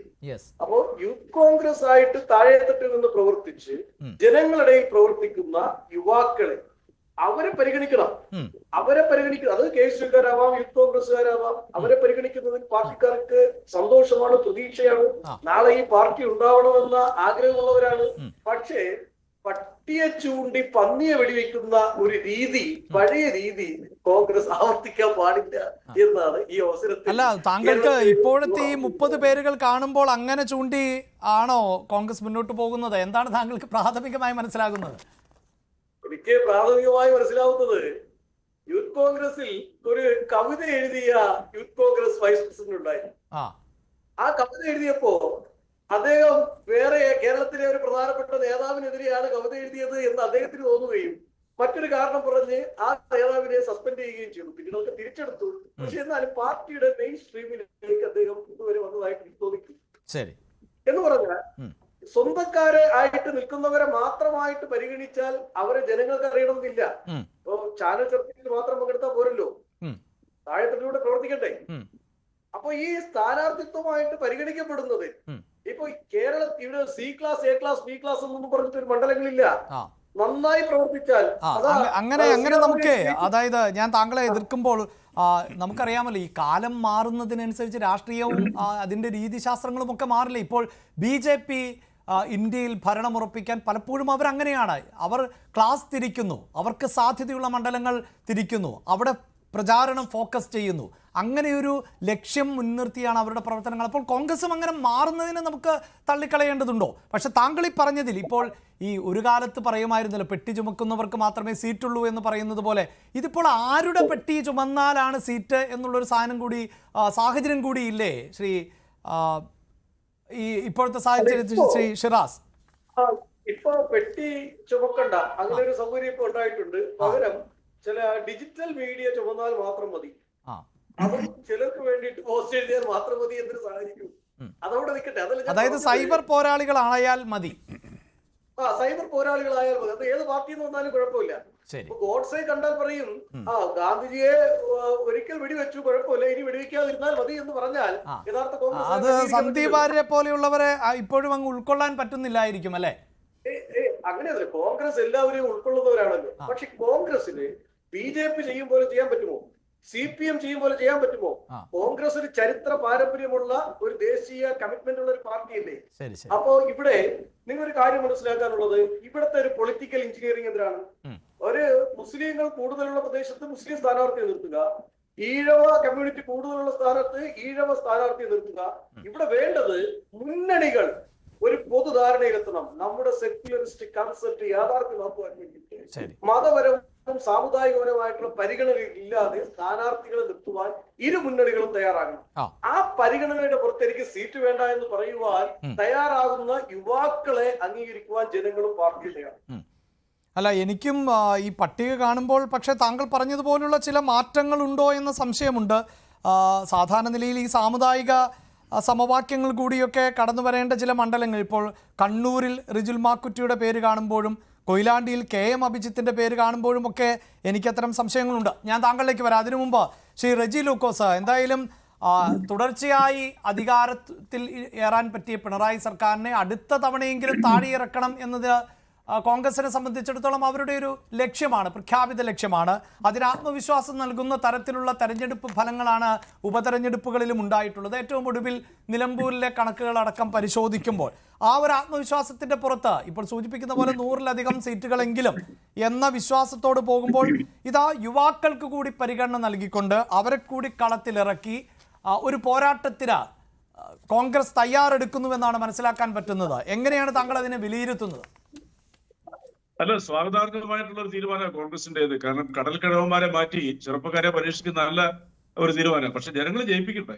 അപ്പോ യൂത്ത് കോൺഗ്രസ് ആയിട്ട് താഴെത്തട്ടിൽ നിന്ന് പ്രവർത്തിച്ച് ജനങ്ങളിടയിൽ പ്രവർത്തിക്കുന്ന യുവാക്കളെ അവരെ പരിഗണിക്കണം. അത് KSUക്കാരാവാം, യൂത്ത് കോൺഗ്രസ്സുകാരാവാം. അവരെ പരിഗണിക്കുന്നതിൽ പാർട്ടിക്കാർക്ക് സന്തോഷമാണ്, പ്രതീക്ഷയാണ്. നാളെ ഈ പാർട്ടി ഉണ്ടാവണമെന്ന ആഗ്രഹമുള്ളവരാണ്. പക്ഷേ പട്ടിയെ ചൂണ്ടി പന്നിയെ വെടിവെക്കുന്ന ഒരു രീതി, പഴയ രീതി കോൺഗ്രസ് ആവർത്തിക്കാൻ പാടില്ല എന്നാണ് ഈ അവസരത്തിൽ. അല്ല, താങ്കൾക്ക് ഇപ്പോഴത്തെ ഈ 30 പേരുകൾ കാണുമ്പോൾ അങ്ങനെ ചൂണ്ടി ആണോ കോൺഗ്രസ് മുന്നോട്ട് പോകുന്നത്? എന്താണ് താങ്കൾക്ക് പ്രാഥമികമായി മനസ്സിലാകുന്നത്? എനിക്ക് പ്രാഥമികമായി മനസ്സിലാവുന്നത്, യൂത്ത് കോൺഗ്രസിൽ ഒരു കവിത എഴുതിയ യൂത്ത് കോൺഗ്രസ് വൈസ് പ്രസിഡന്റ് ഉണ്ടായി. ആ കവിത എഴുതിയപ്പോ അദ്ദേഹം വേറെ കേരളത്തിലെ ഒരു പ്രധാനപ്പെട്ട നേതാവിനെതിരെയാണ് കവിത എഴുതിയത് എന്ന് അദ്ദേഹത്തിന് തോന്നുകയും മറ്റൊരു കാരണം പറഞ്ഞ് ആ നേതാവിനെ സസ്പെൻഡ് ചെയ്യുകയും ചെയ്തു. പിന്നീട് നമുക്ക് തിരിച്ചെടുത്തു. പക്ഷെ എന്നാലും പാർട്ടിയുടെ മെയിൻ സ്ട്രീമിലേക്ക് അദ്ദേഹം ഇതുവരെ വന്നതായിട്ട് എനിക്ക് തോന്നിക്കും. എന്ന് പറഞ്ഞാൽ സ്വന്തക്കാരെ ആയിട്ട് നിൽക്കുന്നവരെ മാത്രമായിട്ട് പരിഗണിച്ചാൽ അവരെ ജനങ്ങൾക്ക് അറിയണമെന്നില്ല. ഇപ്പൊ ചാനൽ ചർച്ചയിൽ മാത്രം പങ്കെടുത്താൽ പോരല്ലോ, താഴെത്തട്ടിലൂടെ പ്രവർത്തിക്കട്ടെ. അപ്പൊ ഈ സ്ഥാനാർത്ഥിത്വമായിട്ട് പരിഗണിക്കപ്പെടുന്നത് ഇപ്പൊ ഇവിടെ C class, A class, B class എന്നൊന്നും പറഞ്ഞിട്ട് ഒരു മണ്ഡലങ്ങളില്ല. നന്നായി പ്രവർത്തിച്ചാൽ അങ്ങനെ നമുക്ക്, അതായത് ഞാൻ താങ്കളെ എതിർക്കുമ്പോൾ നമുക്കറിയാമല്ലോ, ഈ കാലം മാറുന്നതിനനുസരിച്ച് രാഷ്ട്രീയവും അതിന്റെ രീതിശാസ്ത്രങ്ങളും ഒക്കെ മാറില്ല. ഇപ്പോൾ BJP ഇന്ത്യയിൽ ഭരണമുറപ്പിക്കാൻ പലപ്പോഴും അവരങ്ങനെയാണ്. അവർ ക്ലാസ് തിരിക്കുന്നു, അവർക്ക് സാധ്യതയുള്ള മണ്ഡലങ്ങൾ തിരിക്കുന്നു, അവിടെ പ്രചാരണം ഫോക്കസ് ചെയ്യുന്നു. അങ്ങനെയൊരു ലക്ഷ്യം മുൻനിർത്തിയാണ് അവരുടെ പ്രവർത്തനങ്ങൾ. അപ്പോൾ കോൺഗ്രസും അങ്ങനെ മാറുന്നതിന് നമുക്ക് തള്ളിക്കളയേണ്ടതുണ്ടോ? പക്ഷെ താങ്കൾ ഈ പറഞ്ഞതിൽ ഇപ്പോൾ ഈ ഒരു കാലത്ത് പറയുമായിരുന്നല്ലോ, പെട്ടി ചുമക്കുന്നവർക്ക് മാത്രമേ സീറ്റുള്ളൂ എന്ന് പറയുന്നത് പോലെ, ഇതിപ്പോൾ ആരുടെ പെട്ടി ചുമന്നാലാണ് സീറ്റ് എന്നുള്ളൊരു സാഹചര്യം കൂടി ഇല്ലേ ശ്രീ ഈ ഇപ്പോഴത്തെ സാഹചര്യത്തിൽ ശ്രീ ഷിറാസ്? ഇപ്പൊ പെട്ടി ചുമക്കണ്ട അങ്ങനെ ഒരു സൗകര്യം ഇപ്പൊ ഉണ്ടായിട്ടുണ്ട്. പകരം ചില ഡിജിറ്റൽ മീഡിയ ചുമന്നാൽ മാത്രം മതി, അതും ചിലർക്ക് വേണ്ടിയിട്ട് പോസ്റ്റ് എഴുതിയാൽ മാത്രം മതി എന്നൊരു സാഹചര്യം അതവിടെ നിൽക്കട്ടെ. അതായത് സൈബർ പോരാളികളായാൽ മതി. സൈബർ പോരാളികളായാൽ മതി. അത് ഏത് പാർട്ടിയിൽ നിന്ന് വന്നാലും കുഴപ്പമില്ല. ഗോഡ്സെ കണ്ടാൽ പറയും ഗാന്ധിജിയെ ഒരിക്കൽ വെടിവെച്ചു, കുഴപ്പമില്ല, ഇനി വെടിവെക്കാതിരുന്നാൽ മതി എന്ന് പറഞ്ഞാൽ യഥാർത്ഥ കോൺഗ്രസ് അത് സന്ദീപ് വാര്യരെ പോലെയുള്ളവരെ ഇപ്പോഴും അങ്ങ് ഉൾക്കൊള്ളാൻ പറ്റുന്നില്ലായിരിക്കും അല്ലെ? അങ്ങനെയല്ല, കോൺഗ്രസ് എല്ലാവരെയും ഉൾക്കൊള്ളുന്നവരാണല്ലോ. പക്ഷെ കോൺഗ്രസിന് BJP ചെയ്യും പോലെ ചെയ്യാൻ പറ്റുമോ? CPM ചെയ്യും പോലെ ചെയ്യാൻ പറ്റുമോ? കോൺഗ്രസ് ഒരു ചരിത്ര പാരമ്പര്യമുള്ള ഒരു ദേശീയ കമ്മിറ്റ്മെന്റ് ഉള്ള ഒരു പാർട്ടിയല്ലേ. അപ്പോ ഇവിടെ നിങ്ങൾ ഒരു കാര്യം മനസ്സിലാക്കാനുള്ളത്, ഇവിടുത്തെ ഒരു പൊളിറ്റിക്കൽ എഞ്ചിനീയറിംഗ് എന്തിനാണ്? ഒരു മുസ്ലിങ്ങൾ കൂടുതലുള്ള പ്രദേശത്ത് മുസ്ലിം സ്ഥാനാർത്ഥിയെ നിർത്തുക, ഈഴവ കമ്മ്യൂണിറ്റി കൂടുതലുള്ള സ്ഥാനത്ത് ഈഴവ സ്ഥാനാർത്ഥിയെ നിർത്തുക. ഇവിടെ വേണ്ടത് മുന്നണികൾ ഒരു പൊതുധാരണയിലെത്തണം. നമ്മുടെ സെക്യുലറിസ്റ്റ് കൺസെപ്റ്റ് യാഥാർത്ഥ്യമാക്കുവാൻ വേണ്ടിയിട്ട് മതപരവും സാമുദായികപരമായിട്ടുള്ള പരിഗണനകൾ ഇല്ലാതെ സ്ഥാനാർത്ഥികളെ നിർത്തുവാൻ ഇരു മുന്നണികളും തയ്യാറാകണം. ആ പരിഗണനയുടെ പുറത്തേക്ക് സീറ്റ് വേണ്ട എന്ന് പറയുവാൻ തയ്യാറാകുന്ന യുവാക്കളെ അംഗീകരിക്കുവാൻ ജനങ്ങളും പാർട്ടിയും തയ്യാറാണ്. അല്ല, എനിക്കും ഈ പട്ടിക കാണുമ്പോൾ പക്ഷെ താങ്കൾ പറഞ്ഞതുപോലുള്ള ചില മാറ്റങ്ങൾ ഉണ്ടോ എന്ന സംശയമുണ്ട്. സാധാരണ നിലയിൽ ഈ സാമുദായിക സമവാക്യങ്ങൾ കൂടിയൊക്കെ കടന്നു വരേണ്ട ചില മണ്ഡലങ്ങൾ, ഇപ്പോൾ കണ്ണൂരിൽ റിജുൽ മാക്കുറ്റിയുടെ പേര് കാണുമ്പോഴും കൊയിലാണ്ടിയിൽ KM അഭിജിത്തിന്റെ പേര് കാണുമ്പോഴും ഒക്കെ എനിക്കത്തരം സംശയങ്ങളുണ്ട്. ഞാൻ താങ്കളിലേക്ക് വരാം. അതിനു മുമ്പ് ശ്രീ റെജി ലൂക്കോസ്, എന്തായാലും തുടർച്ചയായി അധികാരത്തിൽ ഏറാൻ പറ്റിയ പിണറായി സർക്കാരിനെ അടുത്ത തവണയെങ്കിലും താഴെയിറക്കണം എന്നത് കോൺഗ്രസിനെ സംബന്ധിച്ചിടത്തോളം അവരുടെ ഒരു ലക്ഷ്യമാണ്, പ്രഖ്യാപിത ലക്ഷ്യമാണ്. അതിന് ആത്മവിശ്വാസം നൽകുന്ന തരത്തിലുള്ള തെരഞ്ഞെടുപ്പ് ഫലങ്ങളാണ് ഉപതെരഞ്ഞെടുപ്പുകളിലും ഉണ്ടായിട്ടുള്ളത്. ഏറ്റവും ഒടുവിൽ നിലമ്പൂരിലെ കണക്കുകളടക്കം പരിശോധിക്കുമ്പോൾ ആ ഒരു ആത്മവിശ്വാസത്തിന്റെ പുറത്ത് ഇപ്പോൾ സൂചിപ്പിക്കുന്ന പോലെ 100-ലധികം സീറ്റുകളെങ്കിലും എന്ന വിശ്വാസത്തോട് പോകുമ്പോൾ ഇതാ യുവാക്കൾക്ക് കൂടി പരിഗണന നൽകിക്കൊണ്ട് അവരെ കൂടി കളത്തിലിറക്കി ഒരു പോരാട്ടത്തിന് കോൺഗ്രസ് തയ്യാറെടുക്കുന്നുവെന്നാണ് മനസ്സിലാക്കാൻ പറ്റുന്നത്. എങ്ങനെയാണ് താങ്കൾ അതിനെ വിലയിരുത്തുന്നത്? അല്ല, സ്വാഗതാർഹമായിട്ടുള്ള ഒരു തീരുമാനമാണ് കോൺഗ്രസിന്റേത്. കാരണം കടൽക്കിഴവന്മാരെ മാറ്റി ചെറുപ്പക്കാരെ പരീക്ഷിക്കുന്ന നല്ല ഒരു തീരുമാനം. പക്ഷെ ജനങ്ങൾ ജയിപ്പിക്കട്ടെ.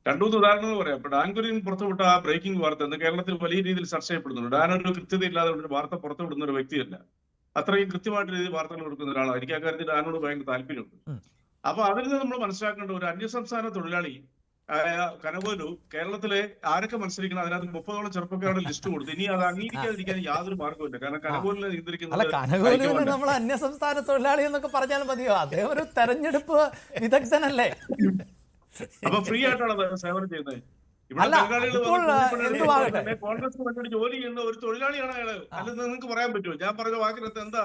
2-3 ഉദാഹരണങ്ങൾ പറയാം. ഇപ്പൊ ഡാൻകുരിൻ പുറത്തുവിട്ട ആ ബ്രേക്കിംഗ് വാർത്ത എന്ന് കേരളത്തിൽ വലിയ രീതിയിൽ ചർച്ച ചെയ്യപ്പെടുന്നുണ്ട്. ഡാൻ ഒരു കൃത്യതയില്ലാതെ ഒരു വാർത്ത പുറത്തുവിടുന്ന ഒരു വ്യക്തിയല്ല, അത്രയും കൃത്യമായിട്ട് രീതിയിൽ വാർത്തകൾ കൊടുക്കുന്ന ഒരാളാണ്. എനിക്ക് അക്കാര്യത്തിൽ ഡാനോട് ഭയങ്കര താല്പര്യമുണ്ട്. അപ്പൊ അതിൽ നിന്ന് നമ്മൾ മനസ്സിലാക്കേണ്ട, ഒരു അന്യസംസ്ഥാന തൊഴിലാളി കനകോലു കേരളത്തിലെ ആരൊക്കെ മത്സരിക്കണം അതിനകത്ത് 30ഓളം ചെറുപ്പക്കാരുടെ ലിസ്റ്റ് കൊടുത്തു. ഇനി അത് അംഗീകരിക്കാതിരിക്കാൻ യാതൊരു മാർഗമില്ല. കാരണം കനകോലിനെ നിയന്ത്രിക്കുന്നത് നമ്മൾ അന്യസംസ്ഥാന തൊഴിലാളി എന്നൊക്കെ പറഞ്ഞാൽ മതിയോ? അദ്ദേഹം ഒരു തെരഞ്ഞെടുപ്പ് വിദഗ്ധനല്ലേ? അപ്പൊ ഫ്രീ ആയിട്ടാണ് സേവനം ചെയ്യുന്നത്. ഇവിടെ കോൺഗ്രസ് വേണ്ടി ജോലി ചെയ്യുന്ന ഒരു തൊഴിലാളിയാണ് അയാള്. അല്ലെന്ന് നിങ്ങൾക്ക് പറയാൻ പറ്റുമോ? ഞാൻ പറഞ്ഞ വാക്കിനകത്ത് എന്താ?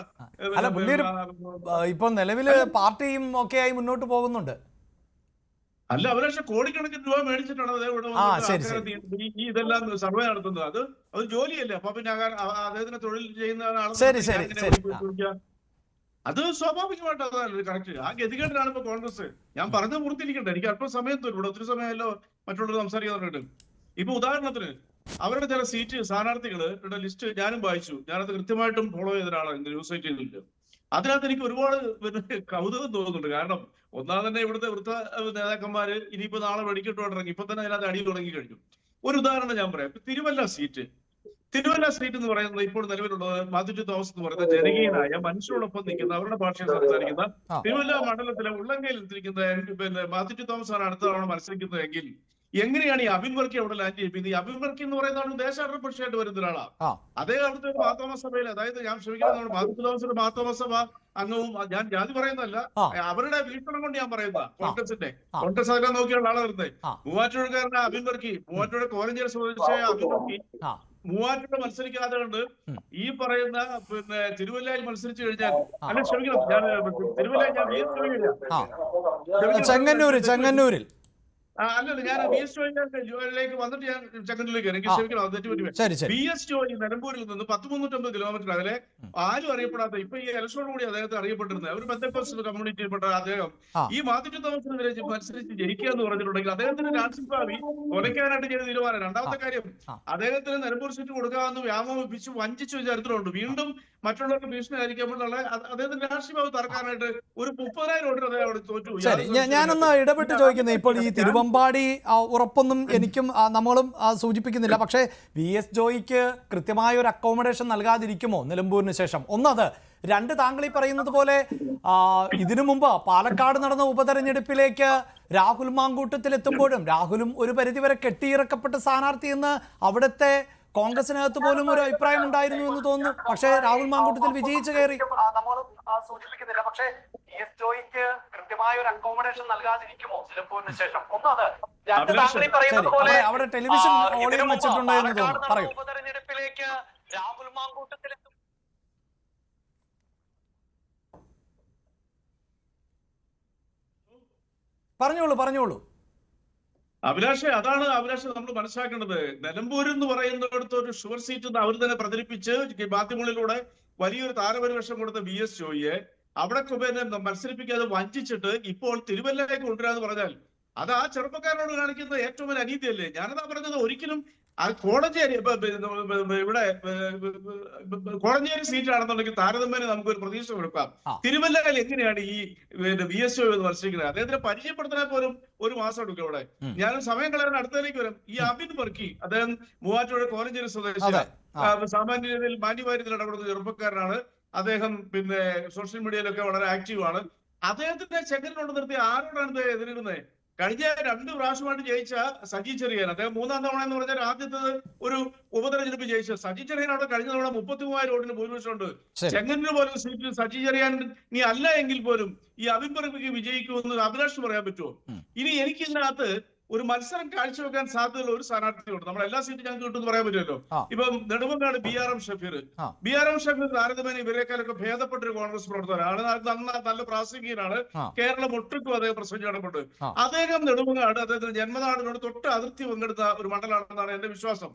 ഇപ്പൊ നിലവില് പാർട്ടിയും ഒക്കെ ആയി മുന്നോട്ട് പോകുന്നുണ്ട്. അല്ല, അവരെ കോടിക്കണക്കിന് രൂപ മേടിച്ചിട്ടാണ് ഈ ഇതെല്ലാം സർവേ നടത്തുന്നത്. അത് ജോലിയല്ലേ? അപ്പൊ പിന്നെ അദ്ദേഹത്തിന് തൊഴിൽ ചെയ്യുന്ന അത് സ്വാഭാവികമായിട്ട് അതല്ല കറക്റ്റ്. ആ ഗതികേട്ടിലാണ് ഇപ്പൊ കോൺഗ്രസ്. ഞാൻ പറഞ്ഞത് പൂർത്തിയിരിക്കട്ടെ, എനിക്ക് അല്പം സമയം തരും, ഇവിടെ ഒത്തിരി സമയമല്ലോ മറ്റുള്ളവർ സംസാരിക്കാൻ പറഞ്ഞിട്ട്. ഇപ്പൊ ഉദാഹരണത്തിന് അവരുടെ ചില സ്ഥാനാർത്ഥികളുടെ ലിസ്റ്റ് ഞാനും വായിച്ചു, ഞാനത് കൃത്യമായിട്ടും ഫോളോ ചെയ്ത ഒരാളാണ്, ന്യൂസ് സൈറ്റിൽ. അതിനകത്ത് എനിക്ക് ഒരുപാട് കൗതുകം തോന്നുന്നുണ്ട്. കാരണം ഒന്നാമത് തന്നെ ഇവിടുത്തെ നേതാക്കന്മാര് ഇനിയിപ്പോ നാളെ വെടിക്കെട്ട് തുടങ്ങി, ഇപ്പൊ തന്നെ അതിനകത്ത് അടി തുടങ്ങി കഴിഞ്ഞു. ഒരു ഉദാഹരണം ഞാൻ പറയാം. തിരുവല്ല സീറ്റ് എന്ന് പറയുന്നത് ഇപ്പോൾ നിലവിലുള്ളത് മാത്യു ടി തോമസ് എന്ന് പറയുന്ന ജനകീയനായ മനുഷ്യരോടൊപ്പം നിൽക്കുന്ന, അവരുടെ ഭാഷയിൽ സംസാരിക്കുന്ന, തിരുവല്ല മണ്ഡലത്തിലെ ഉള്ളങ്കയിൽ എത്തിയിരിക്കുന്ന മാത്യു ടി തോമസ് ആണ് അടുത്ത തവണ മത്സരിക്കുന്നതെങ്കിൽ എങ്ങനെയാണ് ഈ അബിൻ വർക്കി അവിടെ ലാൻഡ് ചെയ്യിപ്പിക്കുന്നത്? ഈ അബിൻ വർക്കി എന്ന് പറയുന്ന ആൾ ദേശാടനപക്ഷമായിട്ട് വരുന്ന ഒരാളാണ്. അദ്ദേഹം അവിടുത്തെ ഒരു മാർത്തോമ സഭയിൽ, അതായത് ഞാൻ ക്ഷമിക്കുന്നത് മാത്യു ടി തോമസിന്റെ മാർത്തോമ സഭ അംഗവും, ഞാൻ ജാതി പറയുന്നതല്ല, അവരുടെ വീക്ഷണം കൊണ്ട് ഞാൻ പറയുന്ന കോൺഗ്രസ് അതെല്ലാം നോക്കിയുള്ള ആളെ വരുന്നത്. മൂവാറ്റുപുഴക്കാരനായ അബിൻ വർക്കി, മൂവാറ്റുപുഴ കോലഞ്ചേരി സ്വദേശിയായ അബിൻ വർക്കി മൂവാറ്റുപുഴ മത്സരിക്കാതെ കൊണ്ട് ഈ പറയുന്ന തിരുവല്ലയിൽ മത്സരിച്ചു കഴിഞ്ഞാൽ, അല്ല ക്ഷമിക്കണം, ഞാൻ തിരുവല്ലയിൽ ചെങ്ങന്നൂരിൽ അല്ലല്ല, ഞാൻ ബി എസ് ജോയിലേക്ക് വന്നിട്ട് ഞാൻ ചെങ്ങന്നൂരിലേക്ക് എനിക്ക് ക്ഷമിക്കണം, അത് തെറ്റുപറ്റി. ബി എസ് ജോയി നിലമ്പൂരിൽ നിന്ന് 150 കിലോമീറ്റർ അകലെ, ആരും അറിയപ്പെടാത്ത, ഇപ്പൊ ഈ ഇലക്ഷനോട് കൂടി അദ്ദേഹത്തെ അറിയപ്പെട്ടിരുന്നത് ഒരു ബന്ധപ്പെട്ട കമ്മ്യൂണിറ്റിയിൽപ്പെട്ട അദ്ദേഹം ഈ മാത്യു ടി തോമസിനെതിരെ മത്സരിച്ച് ജയിക്കുക എന്ന് പറഞ്ഞിട്ടുണ്ടെങ്കിൽ അദ്ദേഹത്തിന് രാഷ്ട്രീയ ഭാവി കൊലയ്ക്കാനായിട്ട് ചെയ്ത തീരുമാനം. രണ്ടാമത്തെ കാര്യം, അദ്ദേഹത്തിന് നിലമ്പൂർ സീറ്റ് കൊടുക്കാമെന്ന് വ്യാമോഹിപ്പിച്ച് വഞ്ചിച്ചു ചരിത്രമുണ്ട്. വീണ്ടും മറ്റുള്ളവർക്ക് ഭീഷണി ആയിരിക്കുമ്പോഴുള്ള അദ്ദേഹത്തിന്റെ രാഷ്ട്രീയ ഭാവി തറക്കാനായിട്ട് ഒരു 30,000 വോട്ടിന് അദ്ദേഹം അവിടെ തോറ്റു. ഞാനൊന്ന് ഇടപെട്ട് ചോദിക്കുന്നത്, ഇപ്പോൾ ഈ തിരുവമ്പാടി ഉറപ്പൊന്നും എനിക്കും നമ്മളും സൂചിപ്പിക്കുന്നില്ല, പക്ഷേ വി എസ് ജോയിക്ക് കൃത്യമായ ഒരു അക്കോമഡേഷൻ നൽകാതിരിക്കുമോ നിലമ്പൂരിന് ശേഷം? ഒന്നത്. രണ്ട്, താങ്കൾ ഈ പറയുന്നത് പോലെ ഇതിനു മുമ്പ് പാലക്കാട് നടന്ന ഉപതെരഞ്ഞെടുപ്പിലേക്ക് രാഹുൽ മാങ്കൂട്ടത്തിൽ എത്തുമ്പോഴും രാഹുലും ഒരു പരിധിവരെ കെട്ടിയിറക്കപ്പെട്ട സ്ഥാനാർത്ഥി എന്ന് അവിടുത്തെ കോൺഗ്രസിനകത്ത് പോലും ഒരു അഭിപ്രായം ഉണ്ടായിരുന്നു എന്ന് തോന്നുന്നു. പക്ഷേ രാഹുൽ മാങ്കൂട്ടത്തിൽ വിജയിച്ചു കയറി. നമ്മളും സൂചിപ്പിക്കുന്നില്ല, പക്ഷേ വി എസ് ജോയിക്ക് കൃത്യമായ ഒരു അക്കോമഡേഷൻ നൽകാതിരിക്കുമോ നിലമ്പൂരിന് ശേഷം? ഒന്നത്. അവിടെ ടെലിവിഷൻ ഓഡിയോ വെച്ചിട്ടുണ്ട് എന്ന് തോന്നുന്നു. പറയൂ. ഉപതെരഞ്ഞെടുപ്പിലേക്ക് രാഹുൽ മാങ്കൂട്ടത്തിൽ പറഞ്ഞോളൂ. അഭിലാഷ്, അതാണ് അഭിലാഷ് നമ്മൾ മനസ്സിലാക്കേണ്ടത്. നിലമ്പൂർ എന്ന് പറയുന്നിടത്ത് ഒരു ഷുവർ സീറ്റ് അവർ തന്നെ പ്രചരിപ്പിച്ച് മാധ്യമങ്ങളിലൂടെ വലിയൊരു താരപരിവേഷം കൊടുത്ത വി എസ് ജോയിയെ അവിടെ മത്സരിപ്പിക്കാതെ വഞ്ചിച്ചിട്ട് ഇപ്പോൾ തിരുവല്ലയിലേക്ക് കൊണ്ടുവരാന്ന് പറഞ്ഞാൽ അത് ആ ചെറുപ്പക്കാരനോട് കാണിക്കുന്ന ഏറ്റവും വലിയ അനീതിയല്ലേ? ഞാനതാ പറഞ്ഞത്. ഒരിക്കലും കോടഞ്ചേരി ഇവിടെ കോടഞ്ചേരി സീറ്റാണെന്നുണ്ടെങ്കിൽ താരതമ്യേന നമുക്കൊരു പ്രതീക്ഷ കൊടുക്കാം. തിരുവല്ലയിൽ എങ്ങനെയാണ് ഈ വി എസ് ഒ എന്ന് മത്സരിക്കുന്നത്? അദ്ദേഹത്തിനെ പരിചയപ്പെടുത്താൻ പോലും ഒരു മാസം എടുക്കും. ഇവിടെ ഞാൻ സമയം കളയാൻ അടുത്തതിലേക്ക് വരും. ഈ അബിൻ വർക്കി, അദ്ദേഹം മൂവാറ്റുപുഴ കോലഞ്ചേരി സ്വദേശിയാണ്. സാമാന്യ രീതിയിൽ മാന്യവാര്യത്തിൽ ഇടപെടുന്ന ചെറുപ്പക്കാരനാണ് അദ്ദേഹം. സോഷ്യൽ മീഡിയയിലൊക്കെ വളരെ ആക്റ്റീവ് ആണ്. അദ്ദേഹത്തിന്റെ ചെങ്ങലിനോട് നിർത്തി ആരോടാണ് എതിരിടുന്നത്? കഴിഞ്ഞ 2 പ്രാവശ്യമായിട്ട് ജയിച്ച സജി ചെറിയാൻ, അദ്ദേഹം 3ാം തവണ എന്ന് പറഞ്ഞാൽ ആദ്യത്തത് ഒരു ഉപതെരഞ്ഞെടുപ്പ് ജയിച്ച സജി ചെറിയാൻ അവിടെ കഴിഞ്ഞ തവണ 33,000 വോട്ടിന് ഭൂരിപക്ഷമുണ്ട്. ചെങ്ങന്നൂർ പോലും സീറ്റിൽ സജി ചെറിയാൻ നീ അല്ല എങ്കിൽ പോലും ഈ അബിൻ വർക്കിക്ക് വിജയിക്കുമെന്ന് അഭിലാഷ് പറയാൻ പറ്റുമോ? ഇനി എനിക്കിതിനകത്ത് ഒരു മത്സരം കാഴ്ചവെക്കാൻ സാധ്യതയുള്ള ഒരു സ്ഥാനാർത്ഥിയുണ്ട്. നമ്മൾ എല്ലാ സീറ്റും ഞങ്ങൾക്ക് കിട്ടുമെന്ന് പറയാൻ പറ്റുമല്ലോ. ഇപ്പം നെടുമങ്ങാട് BRM ഷഫീർ താരതമ്യേന ഇവരെക്കാളൊക്കെ ഭേദപ്പെട്ട ഒരു കോൺഗ്രസ് പ്രവർത്തകനാണ്. നല്ല പ്രാസംഗികനാണ്. കേരളം ഒട്ടുക്കും അദ്ദേഹം പ്രസംഗിച്ചിട്ടുണ്ട്. അദ്ദേഹം നെടുമങ്ങാട് അദ്ദേഹത്തിന്റെ ജന്മനാടിനോട് തൊട്ട് അതിർത്തി പങ്കെടുത്ത ഒരു മണ്ഡലമാണെന്നാണ് എന്റെ വിശ്വാസം.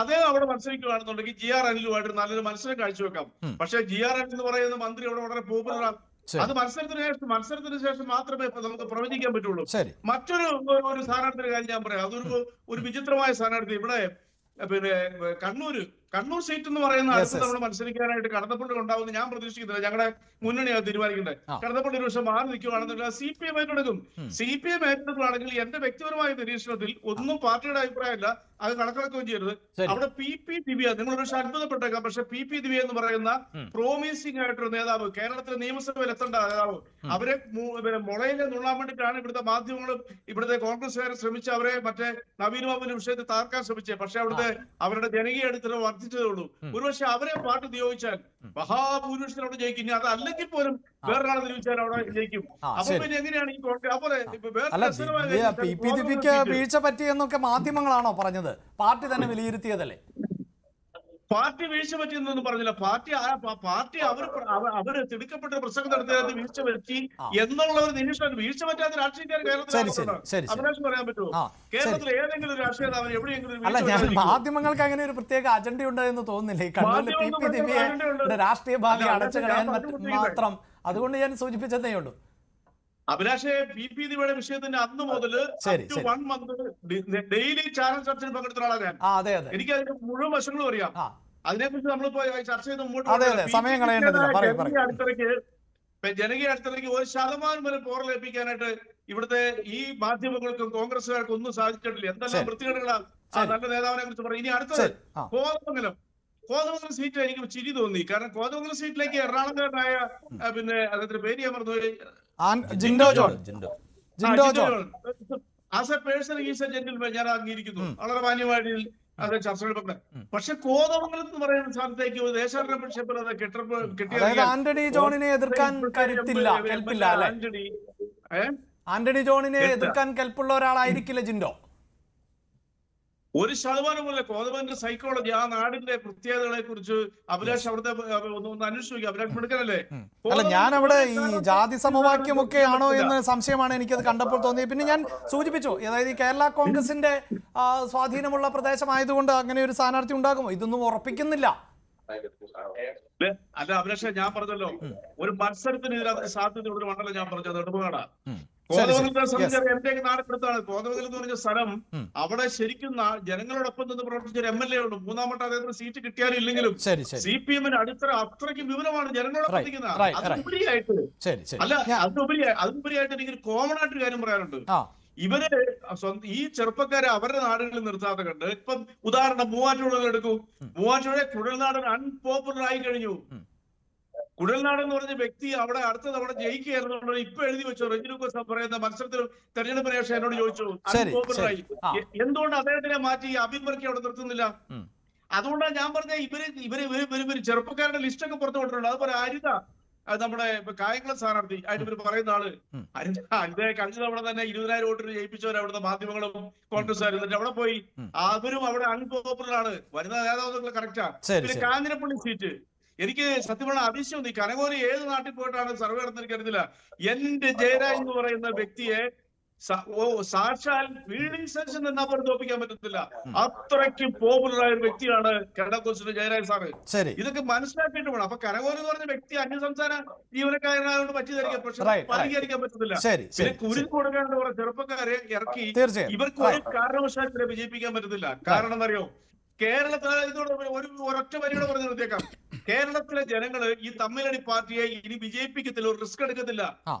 അദ്ദേഹം അവിടെ മത്സരിക്കുകയാണെന്നുണ്ടെങ്കിൽ GR അനിലുമായിട്ട് നല്ലൊരു മത്സരം കാഴ്ചവെക്കാം. പക്ഷേ GR അനിൽ എന്ന് പറയുന്ന മന്ത്രി അവിടെ വളരെ പോപ്പുലറാണ്. അത് മത്സരത്തിന് ശേഷം മാത്രമേ നമുക്ക് പ്രവചിക്കാൻ പറ്റുള്ളൂ. മറ്റൊരു സ്ഥാനാർത്ഥിയുടെ കാര്യം ഞാൻ പറയാം. അതൊരു വിചിത്രമായ സ്ഥാനാർത്ഥി. ഇവിടെ കണ്ണൂർ സീറ്റ് എന്ന് പറയുന്ന അടുത്ത് നമ്മൾ മത്സരിക്കാനായിട്ട് കടന്നപ്പള്ളി ഉണ്ടാവുമെന്ന് ഞാൻ പ്രതീക്ഷിക്കുന്നില്ല. ഞങ്ങളുടെ മുന്നണിയാണ് തീരുമാനിക്കേണ്ടത്. കടന്നപ്പള്ളി ഒരു പക്ഷേ മാറി നിൽക്കുകയാണെന്നുണ്ടെങ്കിൽ CPM ഏറ്റെടുക്കും. CPM ഏറ്റെടുക്കുകയാണെങ്കിൽ എന്റെ വ്യക്തിപരമായ നിരീക്ഷണത്തിൽ ഒന്നും പാർട്ടിയുടെ അഭിപ്രായമല്ല, അത് കണക്കാക്കുകയും ചെയ്യരുത്. അവിടെ PP ദിവ്യ, നിങ്ങൾ ഒരു അത്ഭുതപ്പെട്ടേക്കാം, പക്ഷെ PP ദിവ്യ എന്ന് പറയുന്ന പ്രോമിസിംഗ് ആയിട്ടൊരു നേതാവ്, കേരളത്തിലെ നിയമസഭയിൽ എത്തേണ്ട നേതാവ്, അവരെ മുളയിലെ നുള്ളാൻ വേണ്ടിയിട്ടാണ് ഇവിടുത്തെ മാധ്യമങ്ങളും ഇവിടുത്തെ കോൺഗ്രസ്സുകാരെ ശ്രമിച്ച് അവരെ മറ്റേ നവീൻ ബാബുവിന്റെ വിഷയത്തിൽ താർക്കാൻ ശ്രമിച്ചത്. പക്ഷെ അവിടുത്തെ അവരുടെ ജനകീയ അടിത്തറ വർദ്ധിച്ചതേ ഉള്ളൂ. ഒരുപക്ഷെ അവരെ പാർട്ടി നിയോഗിച്ചാൽ മഹാഭൂരിപക്ഷത്തിൽ അവിടെ ജയിക്കും. ഇനി അതല്ലെങ്കിൽ പോലും വേറൊരാളെ നിയോഗിച്ചാൽ അവിടെ ജയിക്കും. അപ്പൊ പിന്നെ എങ്ങനെയാണ് ഈ വീഴ്ച പറ്റിയെന്നൊക്കെ മാധ്യമങ്ങളാണോ പറഞ്ഞത്? പാർട്ടി തന്നെ വിലയിരുത്തിയതല്ലേ? പാർട്ടി വീഴ്ച പറ്റിയെന്നൊന്നും പറഞ്ഞില്ല. പാർട്ടി അവര് തിടുക്കപ്പെട്ട പ്രസംഗം നടത്തിയതിനകത്ത് വീഴ്ച പറ്റി എന്നുള്ള ഒരു നിരീക്ഷണം. വീഴ്ച പറ്റാത്ത രാഷ്ട്രീയക്കാർ കേരളത്തിൽ അഭിലാഷം പറയാൻ പറ്റുമോ? കേരളത്തിൽ ഏതെങ്കിലും രാഷ്ട്രീയ നേതാവിന് എവിടെയെങ്കിലും മാധ്യമങ്ങൾക്ക് അങ്ങനെ ഒരു പ്രത്യേക അജണ്ട ഉണ്ട് എന്ന് തോന്നുന്നില്ല. ഈ കണ്ണൂരിലെ PP ദിവ്യയുടെ രാഷ്ട്രീയ ഭാവി അടച്ചു കളയാൻ മാത്രം അതുകൊണ്ട് ഞാൻ സൂചിപ്പിച്ചതേ ഉള്ളൂ. അഭിലാഷെ PP ദിനയുടെ വിഷയത്തിന്റെ അന്ന് മുതൽ 1 മന്ത് ഡെയിലി ചാനൽ ചർച്ചയിൽ പങ്കെടുത്ത ആളാണ് ഞാൻ. അതെ അതെ, എനിക്ക് അതിന്റെ മുഴുവൻ വശങ്ങളും അറിയാം. അതിനെക്കുറിച്ച് നമ്മളിപ്പോ ചർച്ച ചെയ്ത് സമയം കളയേണ്ടതില്ല. ജനകീയ അടുത്തിലേക്ക് 1% വരെ പോറലേൽപ്പിക്കാനായിട്ട് ഇവിടുത്തെ ഈ മാധ്യമങ്ങൾക്കും കോൺഗ്രസുകാർക്കും ഒന്നും സാധിച്ചിട്ടില്ല. എന്തെല്ലാം വൃത്തികേടുകളാണ് ആ നല്ല നേതാവിനെ കുറിച്ച് പറയും. ഇനി അടുത്തത് കോതമംഗലം സീറ്റ് എനിക്ക് ചിരി തോന്നി. കാരണം കോതമംഗലം സീറ്റിലേക്ക് എറണാകുളംകാരനായ പിന്നെ അദ്ദേഹത്തിന്റെ പേര് ഞാൻ മറന്നുപോയി, Jinto John. As A person is A gentleman, ഞാൻ അംഗീകരിക്കുന്നു. വളരെ മാന്യമായി അത് ചർച്ചകൾ പറഞ്ഞു. പക്ഷെ കോതമംഗലം എന്ന് പറയുന്ന സ്ഥലത്തേക്ക് ഒരു അതായത് ആന്റണി ജോണിനെ എതിർക്കാൻ കരുത്തില്ല, കെൽപ്പില്ല അല്ലെ? ആന്റണി ജോണിനെ എതിർക്കാൻ കെൽപ്പുള്ള ഒരാളായിരിക്കില്ല ജിൻഡോ. 1% കോതമംഗലം സൈക്കോളജി, ആ നാടിന്റെ പ്രത്യേകതകളെ കുറിച്ച് അഭിലാഷ് അവിടുത്തെ ഒന്ന് അന്വേഷിക്കുക. അഭിലാഷ് എടുക്കണല്ലേ? അല്ല, ഞാൻ അവിടെ ഈ ജാതി സമവാക്യമൊക്കെ ആണോ എന്ന് സംശയമാണ് എനിക്കത് കണ്ടപ്പോൾ തോന്നിയത്. പിന്നെ ഞാൻ സൂചിപ്പിച്ചു, അതായത് ഈ കേരള കോൺഗ്രസിന്റെ സ്വാധീനമുള്ള പ്രദേശമായതുകൊണ്ട് അങ്ങനെ ഒരു സ്ഥാനാർത്ഥി ഉണ്ടാകുമോ? ഇതൊന്നും ഉറപ്പിക്കുന്നില്ല. അല്ല അഭിലാഷ, ഞാൻ പറഞ്ഞല്ലോ ഒരു മത്സരത്തിന് ഇതിനകത്ത് സാധ്യതയുള്ള മണ്ഡലം ഞാൻ പറഞ്ഞത് നെടുമങ്ങാടാ. കോതമംഗലത്തെ സംബന്ധിച്ച് എന്റെ നാടെടുത്താണ്. കോതമംഗലം എന്ന് പറഞ്ഞ സ്ഥലം, അവിടെ ശരിക്കും ജനങ്ങളോടൊപ്പം നിന്ന് പ്രവർത്തിച്ച ഒരു MLA ഉണ്ട്. 3ാം വട്ടം അദ്ദേഹത്തിന് സീറ്റ് കിട്ടിയാലും ഇല്ലെങ്കിലും CPM-ന് അത്രയ്ക്കും വിവരമാണ് ജനങ്ങളോടൊപ്പം നിൽക്കുന്നത്. അതുപരിയായിട്ട് അതുപരിയായിട്ട് എനിക്കൊരു കോമൺ ആയിട്ടൊരു കാര്യം പറയാനുണ്ട്. ഇവര് ഈ ചെറുപ്പക്കാരെ അവരുടെ നാടുകളിൽ നിർത്താതെ കണ്ട്, ഇപ്പം ഉദാഹരണം മൂവാറ്റുപുഴ എടുക്കൂ. മൂവാറ്റുപുഴ കുഴൽനാടൻ അൺപോപ്പുലർ ആയി കഴിഞ്ഞു. കുഴൽനാട് എന്ന് പറഞ്ഞ വ്യക്തി അവിടെ അടുത്ത തവണ ജയിക്കുകയായിരുന്നു. ഇപ്പൊ എഴുതി വെച്ചു, റെജിലൂക്കോസ് പറയുന്ന മത്സരത്തിൽ തെരഞ്ഞെടുപ്പിന് ശേഷം എന്നോട് ചോദിച്ചു അൺപോപ്പുലറായി എന്തുകൊണ്ട് അദ്ദേഹത്തിനെ മാറ്റി അബിൻ വർക്കി അവിടെ നിർത്തുന്നില്ല. അതുകൊണ്ടാണ് ഞാൻ പറഞ്ഞ ഇവര് ചെറുപ്പക്കാരുടെ ലിസ്റ്റൊക്കെ പുറത്തു കൊണ്ടിട്ടുണ്ട്. അതുപോലെ അരിത, നമ്മുടെ കായംകുളം സ്ഥാനാർത്ഥി ആയിട്ട് ഇവർ പറയുന്ന ആള് അരിത കഴിഞ്ഞ തവണ തന്നെ 20,000 വോട്ടിന് ജയിപ്പിച്ചവർ അവിടുത്തെ മാധ്യമങ്ങളും കോൺഗ്രസ്സുകാരും. എന്നിട്ട് അവിടെ പോയി അവരും അവിടെ അൺപോപ്പുലർ ആണ്. വരുന്ന നേതാവ് കറക്റ്റാ. പിന്നെ കാഞ്ഞിരപ്പള്ളി സീറ്റ് എനിക്ക് സത്യം പറഞ്ഞാൽ അതിശയം തോന്നി. കനകോലി ഏത് നാട്ടിൽ പോയിട്ടാണ് സർവേ നടന്നെനിക്ക് അറിയത്തില്ല. എന്റെ ജയരാജ് എന്ന് പറയുന്ന വ്യക്തിയെ സാക്ഷാൽ ഫീൽഡിംഗ് സെക്ഷൻ എന്നാ പോലും തോപ്പിക്കാൻ പറ്റത്തില്ല. അത്രയ്ക്ക് പോപ്പുലർ ആയ ഒരു വ്യക്തിയാണ് കേരള കോൺഗ്രസിന്റെ ജയരാജ് സാറ്. ഇതൊക്കെ മനസ്സിലാക്കിയിട്ട് വേണം. അപ്പൊ കനകോലി എന്ന് പറഞ്ഞ വ്യക്തി അന്യസംസ്ഥാന ജീവനക്കാരനായതുകൊണ്ട് പറ്റിയതായിരിക്കും, പക്ഷെ പരിഹരിക്കാൻ പറ്റത്തില്ല. പിന്നെ കുരുക്ക് കൊടുക്കാണ്ട് കുറെ ചെറുപ്പക്കാരെ ഇറക്കി ഇവർക്ക് ഒരു കാരണവശാലും വിജയിപ്പിക്കാൻ പറ്റത്തില്ല. കാരണം എന്നറിയോ, കേരളത്തിലെ ഇതോട് ഒരൊറ്റ വരിയോടെ പറഞ്ഞു നിർത്തിയേക്കാം. കേരളത്തിലെ ജനങ്ങള് ഈ തമ്മിലടി പാർട്ടിയെ ഇനി വിജയിപ്പിക്കത്തില്ല, ഒരു റിസ്ക് എടുക്കത്തില്ല.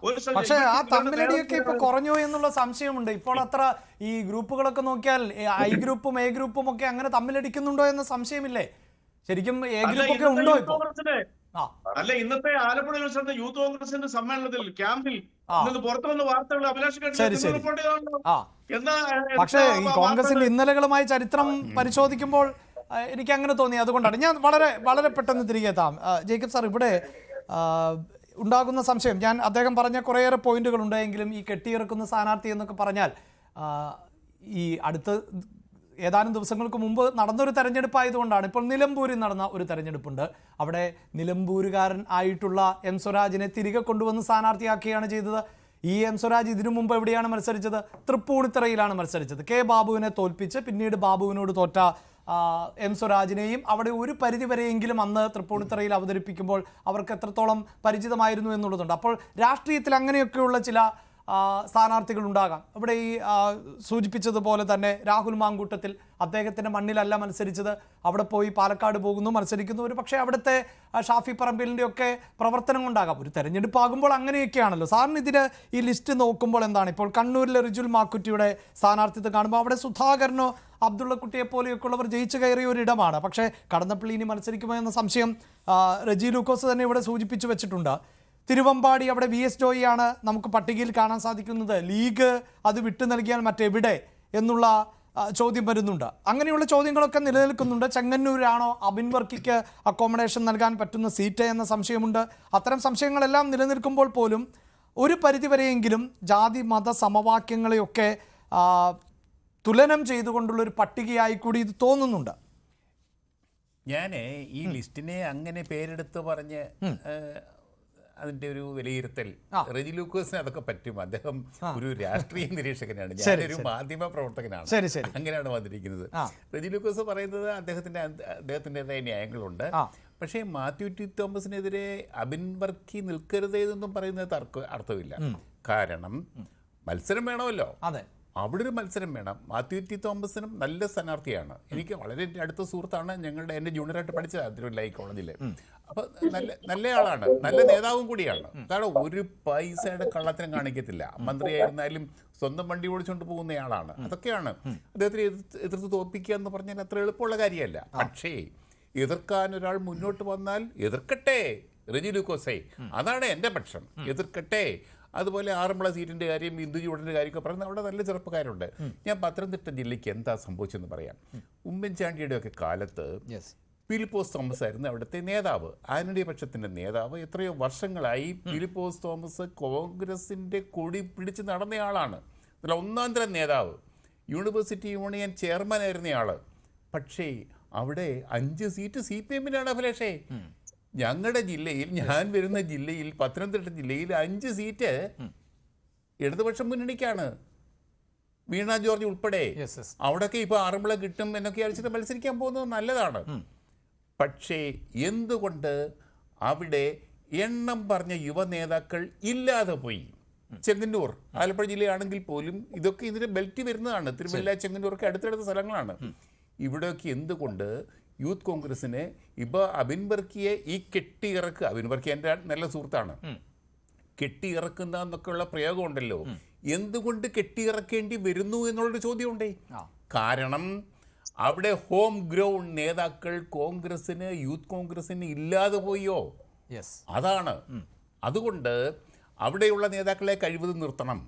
പക്ഷെ ആ തമ്മിലടിയൊക്കെ ഇപ്പൊ കുറഞ്ഞു എന്നുള്ള സംശയമുണ്ട്. ഇപ്പോൾ അത്ര ഈ ഗ്രൂപ്പുകളൊക്കെ നോക്കിയാൽ I ഗ്രൂപ്പും A ഗ്രൂപ്പും ഒക്കെ അങ്ങനെ തമ്മിലടിക്കുന്നുണ്ടോ എന്ന സംശയമില്ലേ? ശരിക്കും A ഗ്രൂപ്പ് ഒക്കെ ഉണ്ടോ ഇപ്പോ? അല്ല, ഇന്നത്തെ ആലപ്പുഴ യൂണിവേഴ്സിറ്റി യൂത്ത് കോൺഗ്രസിന്റെ സമ്മേളനത്തിൽ ക്യാമ്പിൽ പുറത്തു വന്ന വാർത്തകൾ അഭിലാഷ് റിപ്പോർട്ട് ചെയ്താണല്ലോ. പക്ഷേ ഈ കോൺഗ്രസിന്റെ ഇന്നലകളുമായി ചരിത്രം പരിശോധിക്കുമ്പോൾ എനിക്ക് അങ്ങനെ തോന്നി. അതുകൊണ്ടാണ് ഞാൻ വളരെ പെട്ടെന്ന് തിരികെ എത്താം. ജേക്കബ് സാർ, ഇവിടെ ഉണ്ടാകുന്ന സംശയം, ഞാൻ അദ്ദേഹം പറഞ്ഞ കുറേയേറെ പോയിന്റുകൾ ഉണ്ടായെങ്കിലും ഈ കെട്ടിയിറക്കുന്ന സ്ഥാനാർത്ഥി എന്നൊക്കെ പറഞ്ഞാൽ ഈ അടുത്ത ഏതാനും ദിവസങ്ങൾക്ക് മുമ്പ് നടന്നൊരു തെരഞ്ഞെടുപ്പായതുകൊണ്ടാണ്. ഇപ്പോൾ നിലമ്പൂരിൽ നടന്ന ഒരു തെരഞ്ഞെടുപ്പുണ്ട്. അവിടെ നിലമ്പൂരുകാരൻ ആയിട്ടുള്ള M സ്വരാജിനെ തിരികെ കൊണ്ടുവന്ന് സ്ഥാനാർത്ഥിയാക്കുകയാണ് ചെയ്തത്. ഈ M സ്വരാജ് ഇതിനു മുമ്പ് എവിടെയാണ് മത്സരിച്ചത്? തൃപ്പൂണിത്തറയിലാണ് മത്സരിച്ചത്. K ബാബുവിനെ തോൽപ്പിച്ച് പിന്നീട് ബാബുവിനോട് തോറ്റ M സ്വരാജിനെയും അവിടെ ഒരു പരിധിവരെയെങ്കിലും അന്ന് തൃപ്പൂണിത്തറയിൽ അവതരിപ്പിക്കുമ്പോൾ അവർക്ക് എത്രത്തോളം പരിചിതമായിരുന്നു എന്നുള്ളതുണ്ട്. അപ്പോൾ രാഷ്ട്രീയത്തിൽ അങ്ങനെയൊക്കെയുള്ള ചില സ്ഥാനാർത്ഥികൾ ഉണ്ടാകാം. ഇവിടെ ഈ സൂചിപ്പിച്ചതുപോലെ തന്നെ രാഹുൽ മാങ്കൂട്ടത്തിൽ അദ്ദേഹത്തിൻ്റെ മണ്ണിലല്ല മത്സരിച്ചത്. അവിടെ പോയി പാലക്കാട് പോകുന്നു, മത്സരിക്കുന്നു. ഒരു പക്ഷേ അവിടുത്തെ ഷാഫി പറമ്പിലിൻ്റെ ഒക്കെ പ്രവർത്തനം കൊണ്ടാകാം. ഒരു തെരഞ്ഞെടുപ്പാകുമ്പോൾ അങ്ങനെയൊക്കെയാണല്ലോ. സാറിന് ഇതിന് ഈ ലിസ്റ്റ് നോക്കുമ്പോൾ എന്താണ്? ഇപ്പോൾ കണ്ണൂരിലെ റിജുൽ മാക്കുറ്റിയുടെ സ്ഥാനാർത്ഥിത്വം കാണുമ്പോൾ അവിടെ സുധാകരനോ അബ്ദുള്ളക്കുട്ടിയെ പോലെയൊക്കെ ഉള്ളവർ ജയിച്ചു കയറിയ ഒരിടമാണ്. പക്ഷേ കടന്നപ്പള്ളി ഇനി മത്സരിക്കുമോ എന്ന സംശയം റജി ലൂക്കോസ് തന്നെ ഇവിടെ സൂചിപ്പിച്ചു വെച്ചിട്ടുണ്ട്. തിരുവമ്പാടി അവിടെ VS ജോയിയാണ് നമുക്ക് പട്ടികയിൽ കാണാൻ സാധിക്കുന്നത്. ലീഗ് അത് വിട്ടു നൽകിയാൽ മറ്റെവിടെ എന്നുള്ള ചോദ്യം വരുന്നുണ്ട്. അങ്ങനെയുള്ള ചോദ്യങ്ങളൊക്കെ നിലനിൽക്കുന്നുണ്ട്. ചെങ്ങന്നൂരാണോ അബിൻ വർക്കിക്ക് അക്കോമഡേഷൻ നൽകാൻ പറ്റുന്ന സീറ്റ് എന്ന സംശയമുണ്ട്. അത്തരം സംശയങ്ങളെല്ലാം നിലനിൽക്കുമ്പോൾ പോലും ഒരു പരിധിവരെയെങ്കിലും ജാതി മത സമവാക്യങ്ങളെയൊക്കെ തുലനം ചെയ്തുകൊണ്ടുള്ളൊരു പട്ടികയായി കൂടി ഇത് തോന്നുന്നുണ്ട്. ഞാൻ ഈ ലിസ്റ്റിനെ അങ്ങനെ പേരെടുത്ത് പറഞ്ഞ് അതിന്റെ ഒരു വിലയിരുത്തൽ റെജി ലൂക്കോസിന് അതൊക്കെ പറ്റും. അദ്ദേഹം ഒരു രാഷ്ട്രീയ നിരീക്ഷകനാണ്, ഞാനൊരു മാധ്യമ പ്രവർത്തകനാണ്. അങ്ങനെയാണ് വന്നിരിക്കുന്നത്. റെജി ലൂക്കോസ് പറയുന്നത് അദ്ദേഹത്തിൻ്റെതായ ന്യായങ്ങളുണ്ട്. പക്ഷേ മാത്യു ടി തോമസിനെതിരെ അബിൻ വർക്കി നിൽക്കരുതേതെന്നും പറയുന്നത് അർത്ഥമില്ല. കാരണം മത്സരം വേണമല്ലോ. അതെ, അവിടെ ഒരു മത്സരം വേണം. മാത്യു ടി തോമസിനും നല്ല സ്ഥാനാർത്ഥിയാണ്. എനിക്ക് വളരെ അടുത്ത സുഹൃത്താണ്. എൻ്റെ ജൂനിയറായിട്ട് പഠിച്ചത് തിരുവല്ല കോളേജിൽ. അപ്പോൾ നല്ല ആളാണ്, നല്ല നേതാവും കൂടിയാണ്. കാരണം ഒരു പൈസയുടെ കള്ളത്തിനും കാണിക്കത്തില്ല. മന്ത്രിയായിരുന്നാലും സ്വന്തം വണ്ടി ഓടിച്ചുകൊണ്ട് പോകുന്നയാളാണ്. അതൊക്കെയാണ് അദ്ദേഹത്തിന് എതിർത്ത് തോൽപ്പിക്കുക എന്ന് പറഞ്ഞാൽ അത്ര എളുപ്പമുള്ള കാര്യമല്ല. പക്ഷേ എതിർക്കാൻ ഒരാൾ മുന്നോട്ട് വന്നാൽ എതിർക്കട്ടെ. റെജി ലൂക്കോസേ, അതാണ് എൻ്റെ പക്ഷം. എതിർക്കട്ടെ. അതുപോലെ ആറന്മുള സീറ്റിൻ്റെ കാര്യം, ഇന്ദുചൂടൻ്റെ കാര്യമൊക്കെ പറയുന്നത് അവിടെ നല്ല ചെറുപ്പക്കാരുണ്ട്. ഞാൻ പത്തനംതിട്ട ജില്ലയ്ക്ക് എന്താ സംഭവിച്ചെന്ന് പറയാം. ഉമ്മൻചാണ്ടിയുടെ ഒക്കെ കാലത്ത് ഫിലിപ്പോസ് തോമസ് ആയിരുന്നു അവിടുത്തെ നേതാവ്, ആന്റണി പക്ഷത്തിൻ്റെ നേതാവ്. എത്രയോ വർഷങ്ങളായി ഫിലിപ്പോസ് തോമസ് കോൺഗ്രസിൻ്റെ കൊടി പിടിച്ച് നടന്നയാളാണ്. അതിൽ ഒന്നാം തരം നേതാവ്, യൂണിവേഴ്സിറ്റി യൂണിയൻ ചെയർമാനായിരുന്നയാൾ. പക്ഷേ അവിടെ 5 സീറ്റ് CPM-നാണ് അഭിലാഷേ. ഞങ്ങളുടെ ജില്ലയിൽ, ഞാൻ വരുന്ന ജില്ലയിൽ, പത്തനംതിട്ട ജില്ലയിൽ 5 സീറ്റ് ഇടതുപക്ഷ മുന്നണിക്കാണ്. വീണ ജോർജ് ഉൾപ്പെടെ. അവിടെയൊക്കെ ഇപ്പോൾ ആറന്മുള കിട്ടും എന്നൊക്കെ അടിച്ചിട്ട് മത്സരിക്കാൻ പോകുന്നത് നല്ലതാണ്. പക്ഷേ എന്തുകൊണ്ട് അവിടെ എണ്ണം പറഞ്ഞ യുവ നേതാക്കൾ ഇല്ലാതെ പോയി? ചെങ്ങന്നൂർ, ആലപ്പുഴ ജില്ലയാണെങ്കിൽ പോലും ഇതൊക്കെ ഇതിൻ്റെ ബെൽറ്റ് വരുന്നതാണ്. തിരുവല്ല, ചെങ്ങന്നൂറൊക്കെ അടുത്തടുത്ത സ്ഥലങ്ങളാണ്. ഇവിടെയൊക്കെ എന്തുകൊണ്ട് യൂത്ത് കോൺഗ്രസിന് ഇപ്പോൾ അബിൻ വർക്കിയെ ഈ കെട്ടിയിറക്കുക, അബിൻ വർക്കി എൻ്റെ നല്ല സുഹൃത്താണ്, കെട്ടിയിറക്കുന്ന എന്നൊക്കെയുള്ള പ്രയോഗമുണ്ടല്ലോ, എന്തുകൊണ്ട് കെട്ടിയിറക്കേണ്ടി വരുന്നു എന്നുള്ളൊരു ചോദ്യമുണ്ടേ. കാരണം അവിടെ ഹോം ഗ്രൗണ്ട് നേതാക്കൾ കോൺഗ്രസിന്, യൂത്ത് കോൺഗ്രസിന് ഇല്ലാതെ പോയോ? അതാണ്. അതുകൊണ്ട് അവിടെയുള്ള നേതാക്കളെ കഴിവതും നിർത്തണം.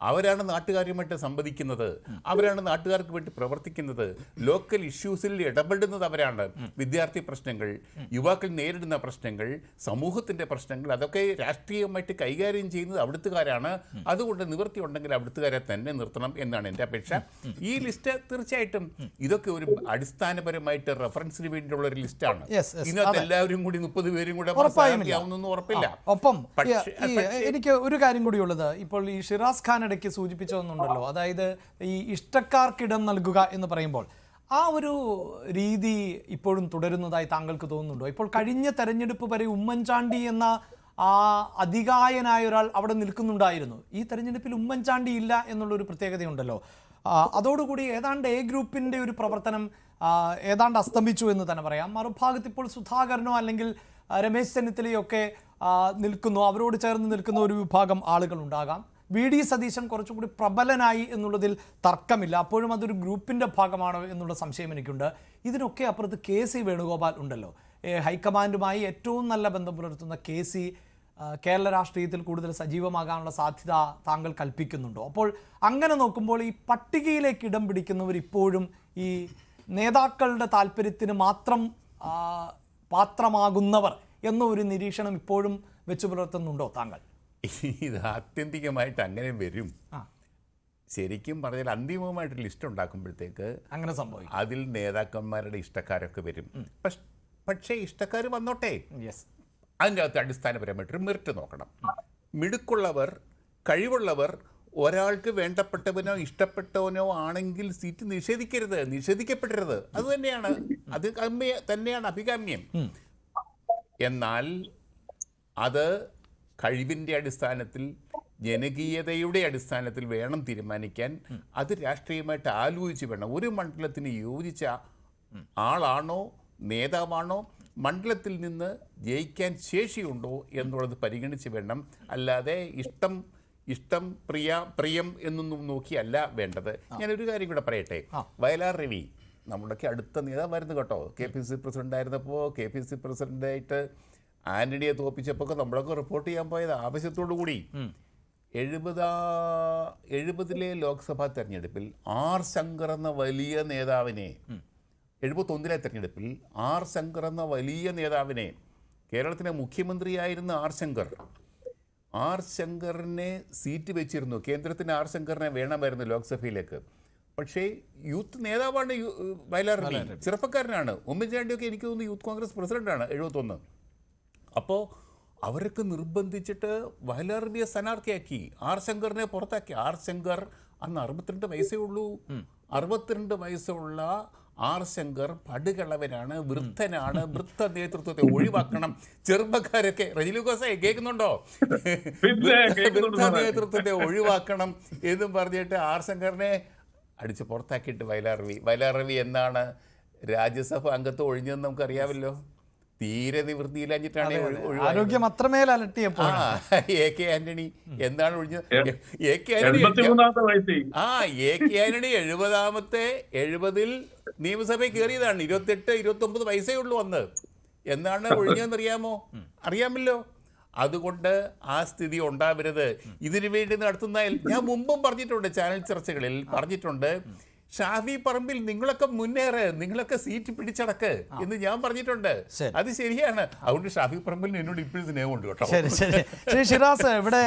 അവരാണ് നാട്ടുകാരുമായിട്ട് സംവദിക്കുന്നത്, അവരാണ് നാട്ടുകാർക്ക് വേണ്ടി പ്രവർത്തിക്കുന്നത്, ലോക്കൽ ഇഷ്യൂസിൽ ഇടപെടുന്നത് അവരാണ്. വിദ്യാർത്ഥി പ്രശ്നങ്ങൾ, യുവാക്കൾ നേരിടുന്ന പ്രശ്നങ്ങൾ, സമൂഹത്തിൻ്റെ പ്രശ്നങ്ങൾ, അതൊക്കെ രാഷ്ട്രീയമായിട്ട് കൈകാര്യം ചെയ്യുന്നത് അവിടുത്തുകാരാണ്. അതുകൊണ്ട് നിവൃത്തി ഉണ്ടെങ്കിൽ അവിടുത്തുകാരെ തന്നെ നിർത്തണം എന്നാണ് എൻ്റെ അപേക്ഷ. ഈ ലിസ്റ്റ് തീർച്ചയായിട്ടും ഇതൊക്കെ ഒരു അടിസ്ഥാനപരമായിട്ട് റെഫറൻസിന് വേണ്ടിയുള്ള ഒരു ലിസ്റ്റാണ്. ഇന്നത്തെ എല്ലാവരും കൂടി 30 പേരും കൂടെ ആവുന്നൊന്നും ഉറപ്പില്ല. ഒപ്പം എനിക്ക് ഒരു കാര്യം കൂടി ഉള്ളത്, ഇപ്പോൾ ഈ ഷിറാസ് ഖാൻ ഇടയ്ക്ക് സൂചിപ്പിച്ചതെന്നുണ്ടല്ലോ, അതായത് ഈ ഇഷ്ടക്കാർക്കിടം നൽകുക എന്ന് പറയുമ്പോൾ ആ ഒരു രീതി ഇപ്പോഴും തുടരുന്നതായി താങ്കൾക്ക് തോന്നുന്നുണ്ടോ? ഇപ്പോൾ കഴിഞ്ഞ തെരഞ്ഞെടുപ്പ് വരെ ഉമ്മൻചാണ്ടി എന്ന ആ അധികായനായ ഒരാൾ അവിടെ നിൽക്കുന്നുണ്ടായിരുന്നു. ഈ തെരഞ്ഞെടുപ്പിൽ ഉമ്മൻചാണ്ടി ഇല്ല എന്നുള്ളൊരു പ്രത്യേകതയുണ്ടല്ലോ. അതോടുകൂടി ഏതാണ്ട് എ ഗ്രൂപ്പിൻ്റെ ഒരു പ്രവർത്തനം ഏതാണ്ട് അസ്തമിച്ചു എന്ന് തന്നെ പറയാം. മറുഭാഗത്ത് ഇപ്പോൾ സുധാകരനോ അല്ലെങ്കിൽ രമേശ് ചെന്നിത്തലയൊക്കെ നിൽക്കുന്നു, അവരോട് ചേർന്ന് നിൽക്കുന്ന ഒരു വിഭാഗം ആളുകൾ ഉണ്ടാകാം. VD സതീശൻ കുറച്ചുകൂടി പ്രബലനായി എന്നുള്ളതിൽ തർക്കമില്ല. അപ്പോഴും അതൊരു ഗ്രൂപ്പിൻ്റെ ഭാഗമാണോ എന്നുള്ള സംശയം എനിക്കുണ്ട്. ഇതിനൊക്കെ അപ്പുറത്ത് KC വേണുഗോപാൽ ഉണ്ടല്ലോ. ഹൈക്കമാൻഡുമായി ഏറ്റവും നല്ല ബന്ധം പുലർത്തുന്ന KC കേരള രാഷ്ട്രീയത്തിൽ കൂടുതൽ സജീവമാകാനുള്ള സാധ്യത താങ്കൾ കൽപ്പിക്കുന്നുണ്ടോ? അപ്പോൾ അങ്ങനെ നോക്കുമ്പോൾ ഈ പട്ടികയിലേക്ക് ഇടം പിടിക്കുന്നവർ ഇപ്പോഴും ഈ നേതാക്കളുടെ താല്പര്യത്തിന് മാത്രം പാത്രമാകുന്നവർ എന്ന ഒരു നിരീക്ഷണം ഇപ്പോഴും വെച്ചു പുലർത്തുന്നുണ്ടോ താങ്കൾ? ഇത് ആത്യന്തികമായിട്ട് അങ്ങനെ വരും. ശരിക്കും പറഞ്ഞാൽ അന്തിമമായിട്ട് ലിസ്റ്റ് ഉണ്ടാക്കുമ്പോഴത്തേക്ക് അങ്ങനെ സംഭവിക്കും. അതിൽ നേതാക്കന്മാരുടെ ഇഷ്ടക്കാരൊക്കെ വരും. പക്ഷേ ഇഷ്ടക്കാർ വന്നോട്ടെ, അതിൻ്റെ അകത്ത് അടിസ്ഥാനപരമായിട്ടൊരു മെറിറ്റ് നോക്കണം. മിടുക്കുള്ളവർ, കഴിവുള്ളവർ, ഒരാൾക്ക് വേണ്ടപ്പെട്ടവനോ ഇഷ്ടപ്പെട്ടവനോ ആണെങ്കിൽ സീറ്റ് നിഷേധിക്കപ്പെടരുത്. അത് തന്നെയാണ് അഭികാമ്യം. എന്നാൽ അത് കഴിവിൻ്റെ അടിസ്ഥാനത്തിൽ, ജനകീയതയുടെ അടിസ്ഥാനത്തിൽ വേണം തീരുമാനിക്കാൻ. അത് രാഷ്ട്രീയമായിട്ട് ആലോചിച്ച് വേണം. ഒരു മണ്ഡലത്തിന് യോജിച്ച ആളാണോ, നേതാവാണോ, മണ്ഡലത്തിൽ നിന്ന് ജയിക്കാൻ ശേഷിയുണ്ടോ എന്നുള്ളത് പരിഗണിച്ച് വേണം. അല്ലാതെ ഇഷ്ടം പ്രിയം എന്നൊന്നും നോക്കിയല്ല വേണ്ടത്. ഞാനൊരു കാര്യം കൂടെ പറയട്ടെ. വയലാർ രവി നമ്മുടെയൊക്കെ അടുത്ത നേതാവായിരുന്നു കേട്ടോ. KPC പ്രസിഡൻ്റായിരുന്നപ്പോൾ KPC പ്രസിഡൻ്റായിട്ട് ആന്റണിയെ തോപ്പിച്ചപ്പോൾ നമ്മളൊക്കെ റിപ്പോർട്ട് ചെയ്യാൻ പോയത് ആവശ്യത്തോടു കൂടി. 70 ലോക്സഭാ തെരഞ്ഞെടുപ്പിൽ R ശങ്കർ എന്ന വലിയ നേതാവിനെ, 71 തെരഞ്ഞെടുപ്പിൽ R ശങ്കർ എന്ന വലിയ നേതാവിനെ, കേരളത്തിലെ മുഖ്യമന്ത്രിയായിരുന്ന ആർ ശങ്കറിനെ സീറ്റ് വെച്ചിരുന്നു. കേന്ദ്രത്തിന് R ശങ്കറിനെ വേണമായിരുന്നു ലോക്സഭയിലേക്ക്. പക്ഷേ യൂത്ത് നേതാവാണ് വയലാർ രവി, ചെറുപ്പക്കാരനാണ്. ഉമ്മൻചാണ്ടിയൊക്കെ എനിക്ക് തോന്നുന്നു യൂത്ത് കോൺഗ്രസ് പ്രസിഡന്റാണ് 71. അപ്പോൾ അവരൊക്കെ നിർബന്ധിച്ചിട്ട് വയലാർ രവിയെ സ്ഥാനാർത്ഥിയാക്കി, R ശങ്കറിനെ പുറത്താക്കി. R ശങ്കർ അന്ന് 62 വയസ്സേ ഉള്ളൂ. 62 വയസ്സുള്ള ആർ ശങ്കർ പടുകളവനാണ്, വൃദ്ധനാണ്, വൃദ്ധ നേതൃത്വത്തെ ഒഴിവാക്കണം, ചെറുപ്പക്കാരൊക്കെ റജിലുക്കോസെ കേൾക്കുന്നുണ്ടോ, വൃദ്ധ നേതൃത്വത്തെ ഒഴിവാക്കണം എന്നും പറഞ്ഞിട്ട് ആർ ശങ്കറിനെ അടിച്ച് പുറത്താക്കിയിട്ട് വയലാർ രവി എന്നാണ് രാജ്യസഭ അംഗത്വം ഒഴിഞ്ഞതെന്ന് നമുക്കറിയാമല്ലോ. തീരെ നിവൃത്തിയില്ലാഞ്ഞിട്ടാണ് ആരോഗ്യം അത്രമേൽ അലട്ടിയപ്പോൾ എ കെ ആന്റണി എന്താണ് ഒഴിഞ്ഞത്? എ കെ ആന്റണി 70 നിയമസഭയിൽ കയറിയതാണ്. 28-29 വയസ്സേ ഉള്ളൂ അന്ന്. എന്നാണ് ഒഴിഞ്ഞതെന്ന് അറിയാമല്ലോ. അതുകൊണ്ട് ആ സ്ഥിതി ഉണ്ടാവരുത്. ഇതിനു വേണ്ടി നടത്തുന്ന ഞാൻ മുമ്പും പറഞ്ഞിട്ടുണ്ട്, ചാനൽ ചർച്ചകളിൽ പറഞ്ഞിട്ടുണ്ട്, ഷാഫി പറമ്പിൽ നിങ്ങളൊക്കെ മുന്നേറ്, നിങ്ങളൊക്കെ സീറ്റ് പിടിച്ചടക്ക് എന്ന് ഞാൻ പറഞ്ഞിട്ടുണ്ട്. അത് ശരിയാണ്. അതുകൊണ്ട് ഷാഫി പറമ്പിൽ എന്നോട് ഇപ്പോഴും സ്നേഹമുണ്ട് കേട്ടോ. ശരി ഷിറാസ്, ഇവിടെ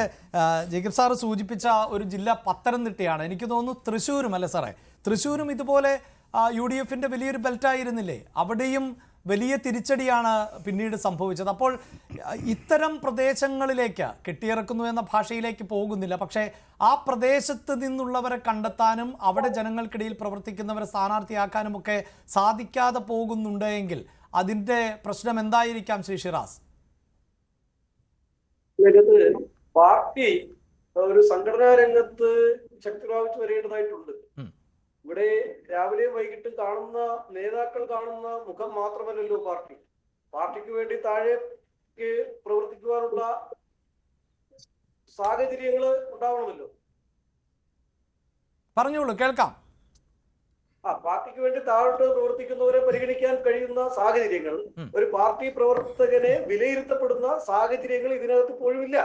ജേക്കബ് സാറ് സൂചിപ്പിച്ച ഒരു ജില്ല പത്തനംതിട്ടയാണ്. എനിക്ക് തോന്നുന്നു തൃശ്ശൂരും അല്ലേ സാറേ? തൃശ്ശൂരും ഇതുപോലെ UDFന്റെ വലിയൊരു ബെൽറ്റായിരുന്നില്ലേ? അവിടെയും വലിയ തിരിച്ചടിയാണ് പിന്നീട് സംഭവിച്ചത്. അപ്പോൾ ഇത്തരം പ്രദേശങ്ങളിലേക്ക് കെട്ടിയിറക്കുന്നു എന്ന ഭാഷയിലേക്ക് പോകുന്നില്ല, പക്ഷേ ആ പ്രദേശത്ത് നിന്നുള്ളവരെ കണ്ടെത്താനും അവിടെ ജനങ്ങൾക്കിടയിൽ പ്രവർത്തിക്കുന്നവരെ സ്ഥാനാർത്ഥിയാക്കാനും ഒക്കെ സാധിക്കാതെ പോകുന്നുണ്ട് എങ്കിൽ അതിന്റെ പ്രശ്നം എന്തായിരിക്കാം ശ്രീ ഷിറാസ്? പാർട്ടി ഒരു സംഘടനാ രംഗത്ത് ശക്തി പ്രാപിച്ചു വരേണ്ടതായിട്ടുണ്ട്. ഇവിടെ രാവിലെയും വൈകിട്ടും കാണുന്ന നേതാക്കൾ കാണുന്ന മുഖം മാത്രമല്ലല്ലോ പാർട്ടിക്ക് വേണ്ടി താഴേക്ക് പ്രവർത്തിക്കുവാനുള്ള സാഹചര്യങ്ങൾ ഉണ്ടാവണമല്ലോ. പറഞ്ഞോളൂ, കേൾക്കാം. പാർട്ടിക്ക് വേണ്ടി താഴോട്ട് പ്രവർത്തിക്കുന്നവരെ പരിഗണിക്കാൻ കഴിയുന്ന സാഹചര്യങ്ങൾ, ഒരു പാർട്ടി പ്രവർത്തകനെ വിലയിരുത്തപ്പെടുന്ന സാഹചര്യങ്ങൾ ഇതിനകത്ത് ഇപ്പോഴും ഇല്ല.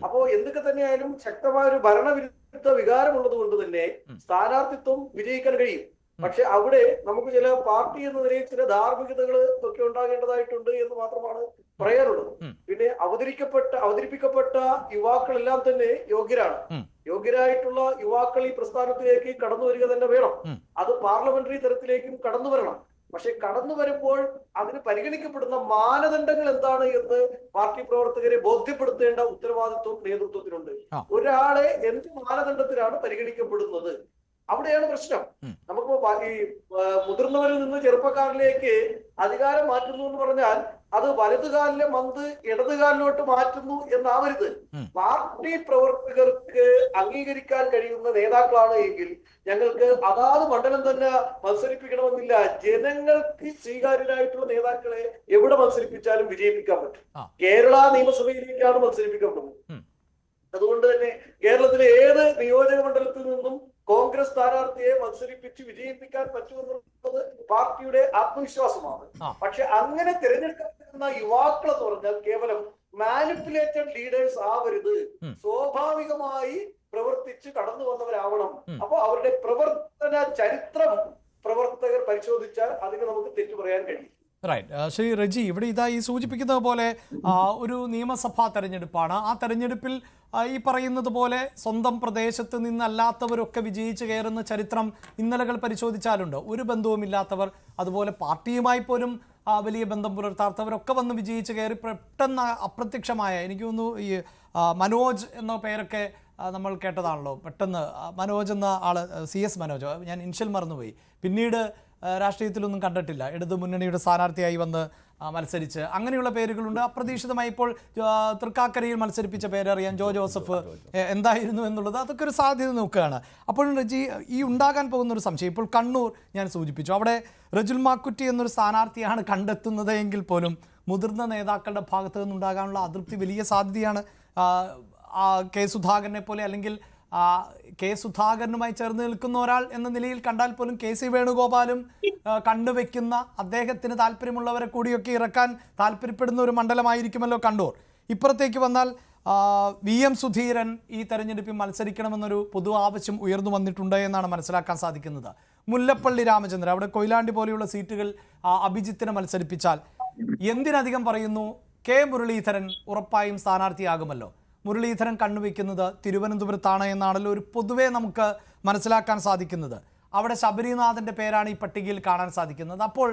അപ്പോ എന്തൊക്കെ തന്നെയായാലും ശക്തമായ ഒരു ഭരണവിരുദ്ധ വികാരമുള്ളത് കൊണ്ട് തന്നെ സ്ഥാനാർത്ഥിത്വം വിജയിക്കാൻ കഴിയും. പക്ഷെ അവിടെ നമുക്ക് ചില പാർട്ടി എന്ന നിലയിൽ ചില ധാർമ്മികതകൾ ഒക്കെ ഉണ്ടാകേണ്ടതായിട്ടുണ്ട് എന്ന് മാത്രമാണ് പറയാനുള്ളത്. പിന്നെ അവതരിപ്പിക്കപ്പെട്ട യുവാക്കളെല്ലാം തന്നെ യോഗ്യരാണ്. യോഗ്യരായിട്ടുള്ള യുവാക്കൾ ഈ പ്രസ്ഥാനത്തിലേക്ക് കടന്നു വരിക തന്നെ വേണം. അത് പാർലമെന്ററി തലത്തിലേക്കും കടന്നു വരണം. പക്ഷെ കടന്നു വരുമ്പോൾ അതിന് പരിഗണിക്കപ്പെടുന്ന മാനദണ്ഡങ്ങൾ എന്താണ് എന്ന് പാർട്ടി പ്രവർത്തകരെ ബോധ്യപ്പെടുത്തേണ്ട ഉത്തരവാദിത്വം നേതൃത്വത്തിനുണ്ട്. ഒരാളെ എന്ത് മാനദണ്ഡത്തിലാണ് പരിഗണിക്കപ്പെടുന്നത്, അവിടെയാണ് പ്രശ്നം. നമുക്ക് ഈ മുതിർന്നവരിൽ നിന്ന് ചെറുപ്പക്കാരിലേക്ക് അധികാരം മാറ്റുന്നു എന്ന് പറഞ്ഞാൽ അത് വലതുകാലിലെ മന്ത് ഇടതുകാലിലോട്ട് മാറ്റുന്നു എന്നാവരുത്. പാർട്ടി പ്രവർത്തകർക്ക് അംഗീകരിക്കാൻ കഴിയുന്ന നേതാക്കളാണ് എങ്കിൽ ഞങ്ങൾക്ക് അതാത് മണ്ഡലം തന്നെ മത്സരിപ്പിക്കണമെന്നില്ല. ജനങ്ങൾക്ക് സ്വീകാര്യരായിട്ടുള്ള നേതാക്കളെ എവിടെ മത്സരിപ്പിച്ചാലും വിജയിപ്പിക്കാൻ പറ്റും. കേരള നിയമസഭയിലേക്കാണ് മത്സരിപ്പിക്കപ്പെടുന്നത്. അതുകൊണ്ട് തന്നെ കേരളത്തിലെ ഏത് നിയോജക മണ്ഡലത്തിൽ നിന്നും കോൺഗ്രസ് സ്ഥാനാർത്ഥിയെ മത്സരിപ്പിച്ച് വിജയിപ്പിക്കാൻ പറ്റുമെന്നുള്ളത് പാർട്ടിയുടെ ആത്മവിശ്വാസമാണ്. പക്ഷെ അങ്ങനെ തിരഞ്ഞെടുക്കപ്പെടുന്ന യുവാക്കൾ എന്ന് പറഞ്ഞാൽ കേവലം മാനിപ്പുലേറ്റഡ് ലീഡേഴ്സ് ആവരുത്, സ്വാഭാവികമായി പ്രവർത്തിച്ച് കടന്നു വന്നവരാവണം. അപ്പൊ അവരുടെ പ്രവർത്തന ചരിത്രം പ്രവർത്തകർ പരിശോധിച്ചാൽ അതിന് നമുക്ക് തെറ്റു പറയാൻ കഴിയും. റൈറ്റ്. ശ്രീ റജി, ഇവിടെ ഇതാ ഈ സൂചിപ്പിക്കുന്നത് പോലെ ഒരു നിയമസഭാ തെരഞ്ഞെടുപ്പാണ്. ആ തെരഞ്ഞെടുപ്പിൽ ഈ പറയുന്നത് പോലെ സ്വന്തം പ്രദേശത്ത് നിന്നല്ലാത്തവരൊക്കെ വിജയിച്ച് കയറുന്ന ചരിത്രം ഇന്നലകൾ പരിശോധിച്ചാലുണ്ട്. ഒരു ബന്ധവുമില്ലാത്തവർ, അതുപോലെ പാർട്ടിയുമായി പോലും വലിയ ബന്ധം പുലർത്താത്തവരൊക്കെ വന്ന് വിജയിച്ച് കയറി പെട്ടെന്ന് അപ്രത്യക്ഷമായ, എനിക്ക് തോന്നുന്നു ഈ മനോജ് എന്ന പേരൊക്കെ നമ്മൾ കേട്ടതാണല്ലോ. പെട്ടെന്ന് മനോജ് എന്ന ആള്, CS മനോജ്, ഞാൻ ഇൻഷ്യൽ മറന്നുപോയി, പിന്നീട് രാഷ്ട്രീയത്തിലൊന്നും കണ്ടിട്ടില്ല, ഇടതു മുന്നണിയുടെ സ്ഥാനാർത്ഥിയായി വന്ന് മത്സരിച്ച്, അങ്ങനെയുള്ള പേരുകളുണ്ട്. അപ്രതീക്ഷിതമായി ഇപ്പോൾ തൃക്കാക്കരയിൽ മത്സരിപ്പിച്ച പേരറിയാം, ജോസഫ് എന്തായിരുന്നു എന്നുള്ളത്, അതൊക്കെ ഒരു സാധ്യത നോക്കുകയാണ്. അപ്പോൾ റജി, ഈ ഉണ്ടാകാൻ പോകുന്ന ഒരു സംശയം, ഇപ്പോൾ കണ്ണൂർ ഞാൻ സൂചിപ്പിച്ചു, അവിടെ റജുൽ മാക്കുറ്റി എന്നൊരു സ്ഥാനാർത്ഥിയാണ് കണ്ടെത്തുന്നത് എങ്കിൽ പോലും മുതിർന്ന നേതാക്കളുടെ ഭാഗത്തു നിന്നുണ്ടാകാനുള്ള അതൃപ്തി വലിയ സാധ്യതയാണ്. കെ സുധാകരനെ പോലെ, അല്ലെങ്കിൽ കെ സുധാകരനുമായി ചേർന്ന് നിൽക്കുന്ന ഒരാൾ എന്ന നിലയിൽ കണ്ടാൽ പോലും KC വേണുഗോപാലും കണ്ടുവെക്കുന്ന, അദ്ദേഹത്തിന് താല്പര്യമുള്ളവരെ കൂടിയൊക്കെ ഇറക്കാൻ താല്പര്യപ്പെടുന്ന ഒരു മണ്ഡലമായിരിക്കുമല്ലോ കണ്ണൂർ. ഇപ്പുറത്തേക്ക് വന്നാൽ VM സുധീരൻ ഈ തെരഞ്ഞെടുപ്പിൽ മത്സരിക്കണമെന്നൊരു പൊതു ആവശ്യം ഉയർന്നു വന്നിട്ടുണ്ട് എന്നാണ് മനസ്സിലാക്കാൻ സാധിക്കുന്നത്. മുല്ലപ്പള്ളി രാമചന്ദ്രൻ, അവിടെ കൊയിലാണ്ടി പോലെയുള്ള സീറ്റുകൾ അഭിജിത്തിനെ മത്സരിപ്പിച്ചാൽ, എന്തിനധികം പറയുന്നു, കെ മുരളീധരൻ ഉറപ്പായും സ്ഥാനാർത്ഥിയാകുമല്ലോ. മുരളീധരൻ കണ്ണുവെക്കുന്നത് തിരുവനന്തപുരത്താണ് എന്നാണല്ലോ ഒരു പൊതുവെ നമുക്ക് മനസ്സിലാക്കാൻ സാധിക്കുന്നത്. അവിടെ ശബരിനാഥൻ്റെ പേരാണ് ഈ പട്ടികയിൽ കാണാൻ സാധിക്കുന്നത്. അപ്പോൾ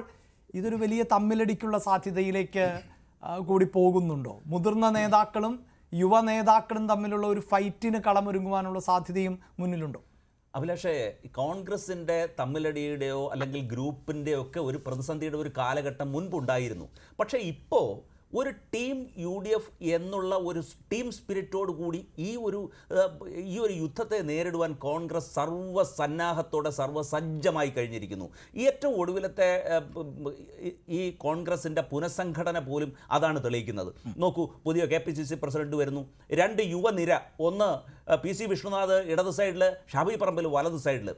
ഇതൊരു വലിയ തമ്മിലടിക്കുള്ള സാധ്യതയിലേക്ക് കൂടി പോകുന്നുണ്ടോ? മുതിർന്ന നേതാക്കളും യുവ നേതാക്കളും തമ്മിലുള്ള ഒരു ഫൈറ്റിന് കളമൊരുങ്ങുവാനുള്ള സാധ്യതയും മുന്നിലുണ്ടോ? അഭിലാഷേ, കോൺഗ്രസിൻ്റെ തമ്മിലടിയുടെയോ അല്ലെങ്കിൽ ഗ്രൂപ്പിൻ്റെയോ ഒക്കെ ഒരു പ്രതിസന്ധിയുടെ ഒരു കാലഘട്ടം മുൻപുണ്ടായിരുന്നു. പക്ഷേ ഇപ്പോൾ ഒരു ടീം UDF എന്നുള്ള ഒരു ടീം സ്പിരിറ്റോട് കൂടി ഈ ഒരു യുദ്ധത്തെ നേരിടുവാൻ കോൺഗ്രസ് സർവ്വസന്നാഹത്തോടെ സർവ്വസജ്ജമായി കഴിഞ്ഞിരിക്കുന്നു. ഏറ്റവും ഒടുവിലത്തെ ഈ കോൺഗ്രസിൻ്റെ പുനഃസംഘടന പോലും അതാണ് തെളിയിക്കുന്നത്. നോക്കൂ, പുതിയ KPCC പ്രസിഡന്റ് വരുന്നു, 2 യുവനിര, ഒന്ന് PC വിഷ്ണുനാഥ് ഇടത് സൈഡിൽ, ഷാബി പറമ്പിൽ വലത് സൈഡിൽ,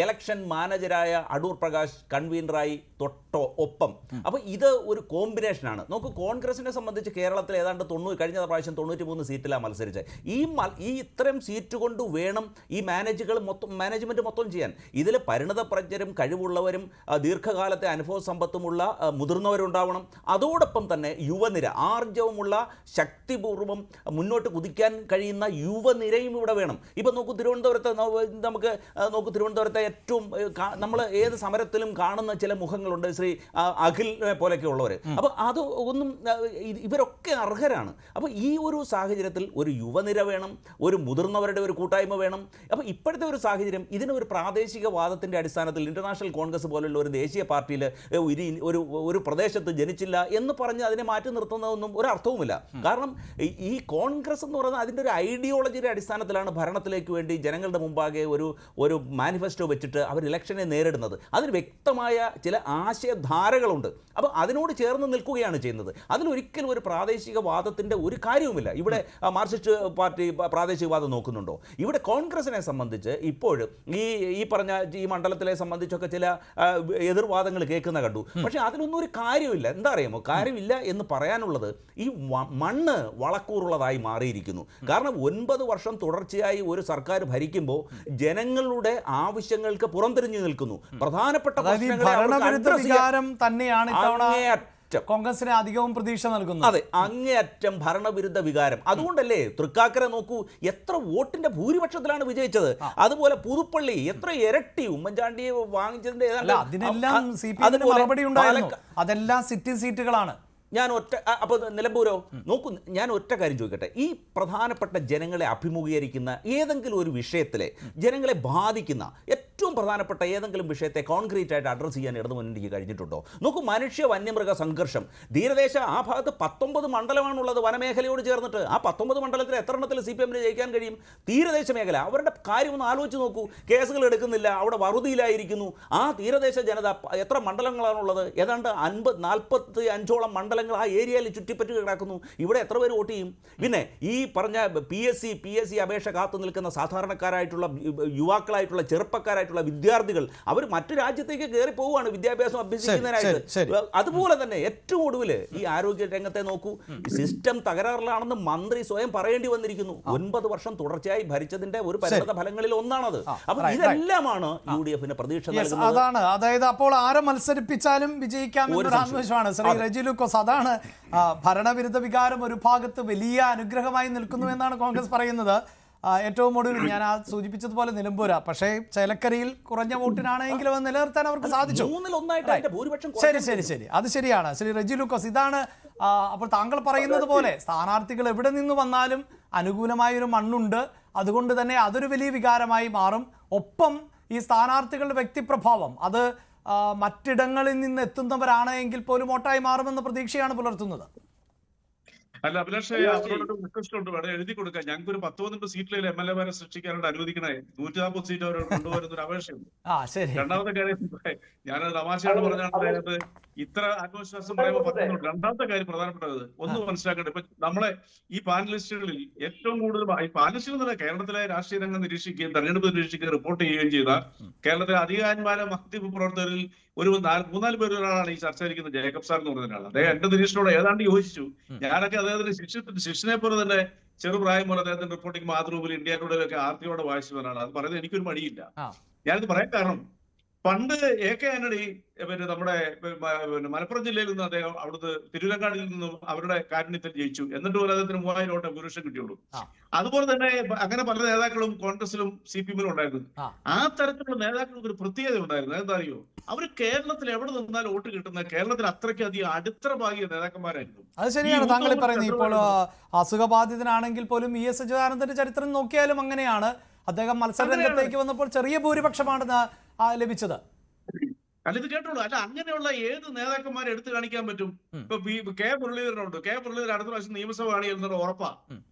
ഇലക്ഷൻ മാനേജരായ അടൂർ പ്രകാശ് കൺവീനറായി ഒപ്പം. അപ്പോൾ ഇത് ഒരു കോമ്പിനേഷനാണ്. നോക്കൂ, കോൺഗ്രസിനെ സംബന്ധിച്ച് കേരളത്തിൽ ഏതാണ്ട് കഴിഞ്ഞ പ്രാവശ്യം 93 സീറ്റിലാണ് മത്സരിച്ചത്. ഈ ഇത്രയും സീറ്റ് കൊണ്ട് വേണം ഈ മാനേജ്മെൻറ്റ് മൊത്തം ചെയ്യാൻ. ഇതിൽ പരിണതപ്രജ്ഞരും കഴിവുള്ളവരും ദീർഘകാലത്തെ അനുഭവ സമ്പത്തുമുള്ള മുതിർന്നവരുണ്ടാവണം. അതോടൊപ്പം തന്നെ യുവനിര, ആർജവമുള്ള ശക്തിപൂർവ്വം മുന്നോട്ട് കുതിക്കാൻ കഴിയുന്ന യുവനിരയും ഇവിടെ വേണം. ഇപ്പം നോക്കൂ, തിരുവനന്തപുരത്തെ ഏറ്റവും നമ്മൾ ഏത് സമരത്തിലും കാണുന്ന ചില മുഖങ്ങളുണ്ട്, ശ്രീ അഖിലിനെ പോലെയൊക്കെ ഉള്ളവർ. അപ്പോൾ അത് ഒന്നും ഇവരൊക്കെ അർഹരാണ്. അപ്പോൾ ഈ ഒരു സാഹചര്യത്തിൽ ഒരു യുവനിര വേണം, ഒരു മുതിർന്നവരുടെ ഒരു കൂട്ടായ്മ വേണം. അപ്പോൾ ഇപ്പോഴത്തെ ഒരു സാഹചര്യം ഇതിനൊരു പ്രാദേശികവാദത്തിൻ്റെ അടിസ്ഥാനത്തിൽ ഇന്റർനാഷണൽ കോൺഗ്രസ് പോലുള്ള ഒരു ദേശീയ പാർട്ടിയിൽ ഒരു പ്രദേശത്ത് ജനിച്ചില്ല എന്ന് പറഞ്ഞ് അതിനെ മാറ്റി നിർത്തുന്നതൊന്നും ഒരർത്ഥവുമില്ല. കാരണം ഈ കോൺഗ്രസ് എന്ന് പറയുന്നത് അതിൻ്റെ ഒരു ഐഡിയോളജിയുടെ അടിസ്ഥാനത്തിലാണ് ഭരണത്തിലേക്ക് വേണ്ടി ജനങ്ങളുടെ മുമ്പാകെ ഒരു മാനിഫെസ്റ്റോ വെച്ചിട്ട് അവർ ഇലക്ഷനെ നേരിടുന്നത്. അതിന് വ്യക്തമായ ചില ആശയധാരകളുണ്ട്. അപ്പോൾ അതിനോട് ചേർന്ന് നിൽക്കുകയാണ് ചെയ്യുന്നത്. അതിലൊരിക്കലും ഒരു പ്രാദേശികവാദത്തിൻ്റെ ഒരു കാര്യവുമില്ല. ഇവിടെ മാർക്സിസ്റ്റ് പാർട്ടി പ്രാദേശികവാദം നോക്കുന്നുണ്ടോ? ഇവിടെ കോൺഗ്രസിനെ സംബന്ധിച്ച് ഇപ്പോഴും ഈ പറഞ്ഞ ഈ മണ്ഡലത്തിലെ സംബന്ധിച്ചൊക്കെ ചില എതിർവാദങ്ങൾ കേൾക്കുന്ന കണ്ടു. പക്ഷേ അതിനൊന്നും ഒരു കാര്യമില്ല. എന്താ അറിയാമോ? കാര്യമില്ല എന്ന് പറയാനുള്ളത് ഈ മണ്ണ് വളക്കൂറുള്ളതായി മാറിയിരിക്കുന്നു. കാരണം 9 വർഷം തുടർച്ചയായി ഒരു സർക്കാർ ഭരിക്കുമ്പോൾ ജനങ്ങളുടെ ആവശ്യങ്ങൾക്ക് പുറംതിരിഞ്ഞു നിൽക്കുന്നു. പ്രധാനപ്പെട്ട വികാരം തന്നെയാണ് കോൺഗ്രസിന് അധികവും പ്രതീക്ഷ നൽകുന്നത്. അതെ, അങ്ങേയറ്റം ഭരണവിരുദ്ധ വികാരം. അതുകൊണ്ടല്ലേ തൃക്കാക്കര നോക്കൂ, എത്ര വോട്ടിന്റെ ഭൂരിപക്ഷത്തിലാണ് വിജയിച്ചത്. അതുപോലെ പുതുപ്പള്ളി എത്ര ഇരട്ടി ഉമ്മൻചാണ്ടിയെ വാങ്ങിച്ചതിന്റെ അതെല്ലാം സിറ്റിംഗ് സീറ്റുകളാണ്. അപ്പോൾ നിലമ്പൂരോ നോക്കൂ, ഞാൻ ഒറ്റ കാര്യം ചോദിക്കട്ടെ. ഈ പ്രധാനപ്പെട്ട ജനങ്ങളെ അഭിമുഖീകരിക്കുന്ന ഏതെങ്കിലും ഒരു വിഷയത്തിലെ ജനങ്ങളെ ബാധിക്കുന്ന ഏറ്റവും പ്രധാനപ്പെട്ട ഏതെങ്കിലും വിഷയത്തെ കോൺക്രീറ്റ് ആയിട്ട് അഡ്രസ്സ് ചെയ്യാൻ ഇടതുമുന്നണിക്ക് കഴിഞ്ഞിട്ടുണ്ടോ? നോക്കൂ, മനുഷ്യ വന്യമൃഗ സംഘർഷം, തീരദേശ ആ ഭാഗത്ത് 19 മണ്ഡലമാണുള്ളത് വനമേഖലയോട് ചേർന്നിട്ട്. ആ 19 മണ്ഡലത്തിൽ എത്ര എണ്ണത്തിൽ CPM ജയിക്കാൻ കഴിയും? തീരദേശ മേഖല, അവരുടെ കാര്യം ഒന്ന് ആലോചിച്ച് നോക്കൂ. കേസുകൾ എടുക്കുന്നില്ല, അവിടെ വറുതിയിലായിരിക്കുന്നു. ആ തീരദേശ ജനത എത്ര മണ്ഡലങ്ങളാണുള്ളത്? ഏതാണ്ട് 45ഓളം മണ്ഡലങ്ങൾ ആ ഏരിയയിൽ ചുറ്റിപ്പറ്റി കിടക്കുന്നു. ഇവിടെ എത്ര പേര് വോട്ട് ചെയ്യും? പിന്നെ ഈ പറഞ്ഞ PSC അപേക്ഷ കാത്തു നിൽക്കുന്ന സാധാരണക്കാരായിട്ടുള്ള യുവാക്കളായിട്ടുള്ള ചെറുപ്പക്കാരായിട്ടുള്ള വിദ്യാർത്ഥികൾ അവർ മറ്റു രാജ്യത്തേക്ക് കയറി പോവുകയാണ് വിദ്യാഭ്യാസം അഭ്യസിക്കുന്നതിനായിട്ട്. അതുപോലെ തന്നെ ഏറ്റവും ഒടുവിൽ ഈ ആരോഗ്യ രംഗത്തെ നോക്കൂ, സിസ്റ്റം തകരാറിലാണെന്ന് മന്ത്രി സ്വയം പറയേണ്ടി വന്നിരിക്കുന്നു. 9 വർഷം തുടർച്ചയായി ഭരിച്ചതിന്റെ ഒരു പരിണത ഫലങ്ങളിൽ ഒന്നാണത്. അപ്പൊ ഇതെല്ലാമാണ് UDFന് പ്രതീക്ഷ നൽകുന്നത്. അതാണ്, അതായത് അപ്പോൾ ആരെ മത്സരിപ്പിച്ചാലും വിജയിക്കാമെന്നൊരു ആത്മവിശ്വാസമാണ്. ശ്രീ റെജി ലൂക്കോസ്, അതാണ് ഭരണവിരുദ്ധ വികാരം ഒരു ഭാഗത്ത് വലിയ അനുഗ്രഹമായി നിൽക്കുന്നു എന്നാണ് കോൺഗ്രസ് പറയുന്നത്. ഏറ്റവും ഒടുവിൽ ഞാൻ സൂചിപ്പിച്ചതുപോലെ നിലമ്പൂര, പക്ഷേ ചേലക്കരയിൽ കുറഞ്ഞ വോട്ടിനാണെങ്കിലും അത് നിലനിർത്താൻ അവർക്ക് സാധിച്ചു. ശരി, അത് ശരിയാണ്. ശ്രീ റെജി ലൂക്കോസ്, ഇതാണ് അപ്പോൾ താങ്കൾ പറയുന്നത് പോലെ സ്ഥാനാർത്ഥികൾ എവിടെ നിന്ന് വന്നാലും അനുകൂലമായൊരു മണ്ണുണ്ട്. അതുകൊണ്ട് തന്നെ അതൊരു വലിയ വികാരമായി മാറും. ഒപ്പം ഈ സ്ഥാനാർത്ഥികളുടെ വ്യക്തിപ്രഭാവം അത് മറ്റിടങ്ങളിൽ നിന്ന് എത്തുന്നവരാണ് എങ്കിൽ പോലും വോട്ടായി മാറുമെന്ന പ്രതീക്ഷയാണ് പുലർത്തുന്നത്. അല്ല അഭിലാഷേ, അവരോടൊരു റിക്വസ്റ്റ് ഉണ്ട്, വേണം എഴുതി കൊടുക്കാൻ. ഞങ്ങൾക്ക് ഒരു 19 സീറ്റിലെ MLA സൃഷ്ടിക്കാനായിട്ട് അനുവദിക്കണേ. 140 സീറ്റ് അവർ കൊണ്ടുവരുന്ന ഒരു അപേക്ഷയുണ്ട്. രണ്ടാമത്തെ കാര്യം, ഞാനത് തമാശയോട് പറഞ്ഞാൽ ഇത്ര ആത്മവിശ്വാസം പറയുമ്പോൾ പറ്റുന്നുണ്ട്. രണ്ടാമത്തെ കാര്യം പ്രധാനപ്പെട്ടത് ഒന്ന് മനസ്സിലാക്കേണ്ടത്, ഇപ്പൊ നമ്മളെ ഈ പാനലിസ്റ്റുകളിൽ ഏറ്റവും കൂടുതൽ ഈ പാനലിസ്റ്റുകൾ തന്നെ കേരളത്തിലെ രാഷ്ട്രീയ രംഗം നിരീക്ഷിക്കുകയും തെരഞ്ഞെടുപ്പ് നിരീക്ഷിക്കുകയും റിപ്പോർട്ട് ചെയ്യുകയും ചെയ്ത കേരളത്തിലെ അധികാരന്മാരെ മാധ്യമ പ്രവർത്തകരിൽ ഒരു 3-4 പേര് ഒരാളാണ് ഈ ചർച്ചയിരിക്കുന്ന ജേക്കബ് സാർ എന്ന് പറഞ്ഞ ആൾ. അദ്ദേഹം എന്റെ നിരീക്ഷണോട് ഏതാണ്ട് യോജിച്ചു. ഞാനൊക്കെ അദ്ദേഹത്തിന്റെ ശിഷ്യനെ പോലെ തന്നെ ചെറുപ്രായം പോലെ അദ്ദേഹത്തിന്റെ റിപ്പോർട്ടിംഗ് മാതൃഭൂമിയിൽ ഇന്ത്യ ടുഡേയിലൊക്കെ ആർത്തിയോടെ വായിച്ചവരാണ്. അത് പറയുന്നത് എനിക്കൊരു മടിയില്ല. ഞാനിത് പറയാൻ കാരണം, പണ്ട് AK ആന്റണി നമ്മുടെ മലപ്പുറം ജില്ലയിൽ നിന്ന് അദ്ദേഹം അവിടുത്തെ തിരുവരങ്ങാടിൽ നിന്നും അവരുടെ കാരുണ്യത്തിൽ ജയിച്ചു. എന്നിട്ട് പോലെ അദ്ദേഹത്തിന് 3000 വോട്ട് ഭൂരിപക്ഷം കിട്ടിയുള്ളൂ. അതുപോലെ തന്നെ അങ്ങനെ പല നേതാക്കളും കോൺഗ്രസിലും CPM-ലും ഉണ്ടായിരുന്നു. ആ തരത്തിലുള്ള നേതാക്കൾക്ക് ഒരു പ്രത്യേകത ഉണ്ടായിരുന്നു. എന്താ അറിയോ? അവർ കേരളത്തിൽ എവിടെ നിന്നാലും വോട്ട് കിട്ടുന്ന കേരളത്തിൽ അത്രയ്ക്ക് അധികം അടിത്തറഭാഗിയ നേതാക്കന്മാരായിരുന്നു. അത് ശരിയാണ് താങ്കൾ പറയുന്നത്. ഇപ്പോൾ അസുഖബാധിതനാണെങ്കിൽ പോലും ES അച്യുതാനന്ദന്റെ ചരിത്രം നോക്കിയാലും അങ്ങനെയാണ്. അദ്ദേഹം മത്സര രംഗത്തേക്ക് വന്നപ്പോൾ ചെറിയ ഭൂരിപക്ഷമാണ് ലഭിച്ചത്. അല്ല ഇത് കേട്ടോളൂ. അല്ല അങ്ങനെയുള്ള ഏത് നേതാക്കന്മാരെ എടുത്തു കാണിക്കാൻ പറ്റും? ഇപ്പൊ കെ മുരളീധരനുണ്ട്. കെ മുരളീധരൻ അടുത്ത പ്രാവശ്യം നിയമസഭ കാണിയെന്നത് ഉറപ്പാ.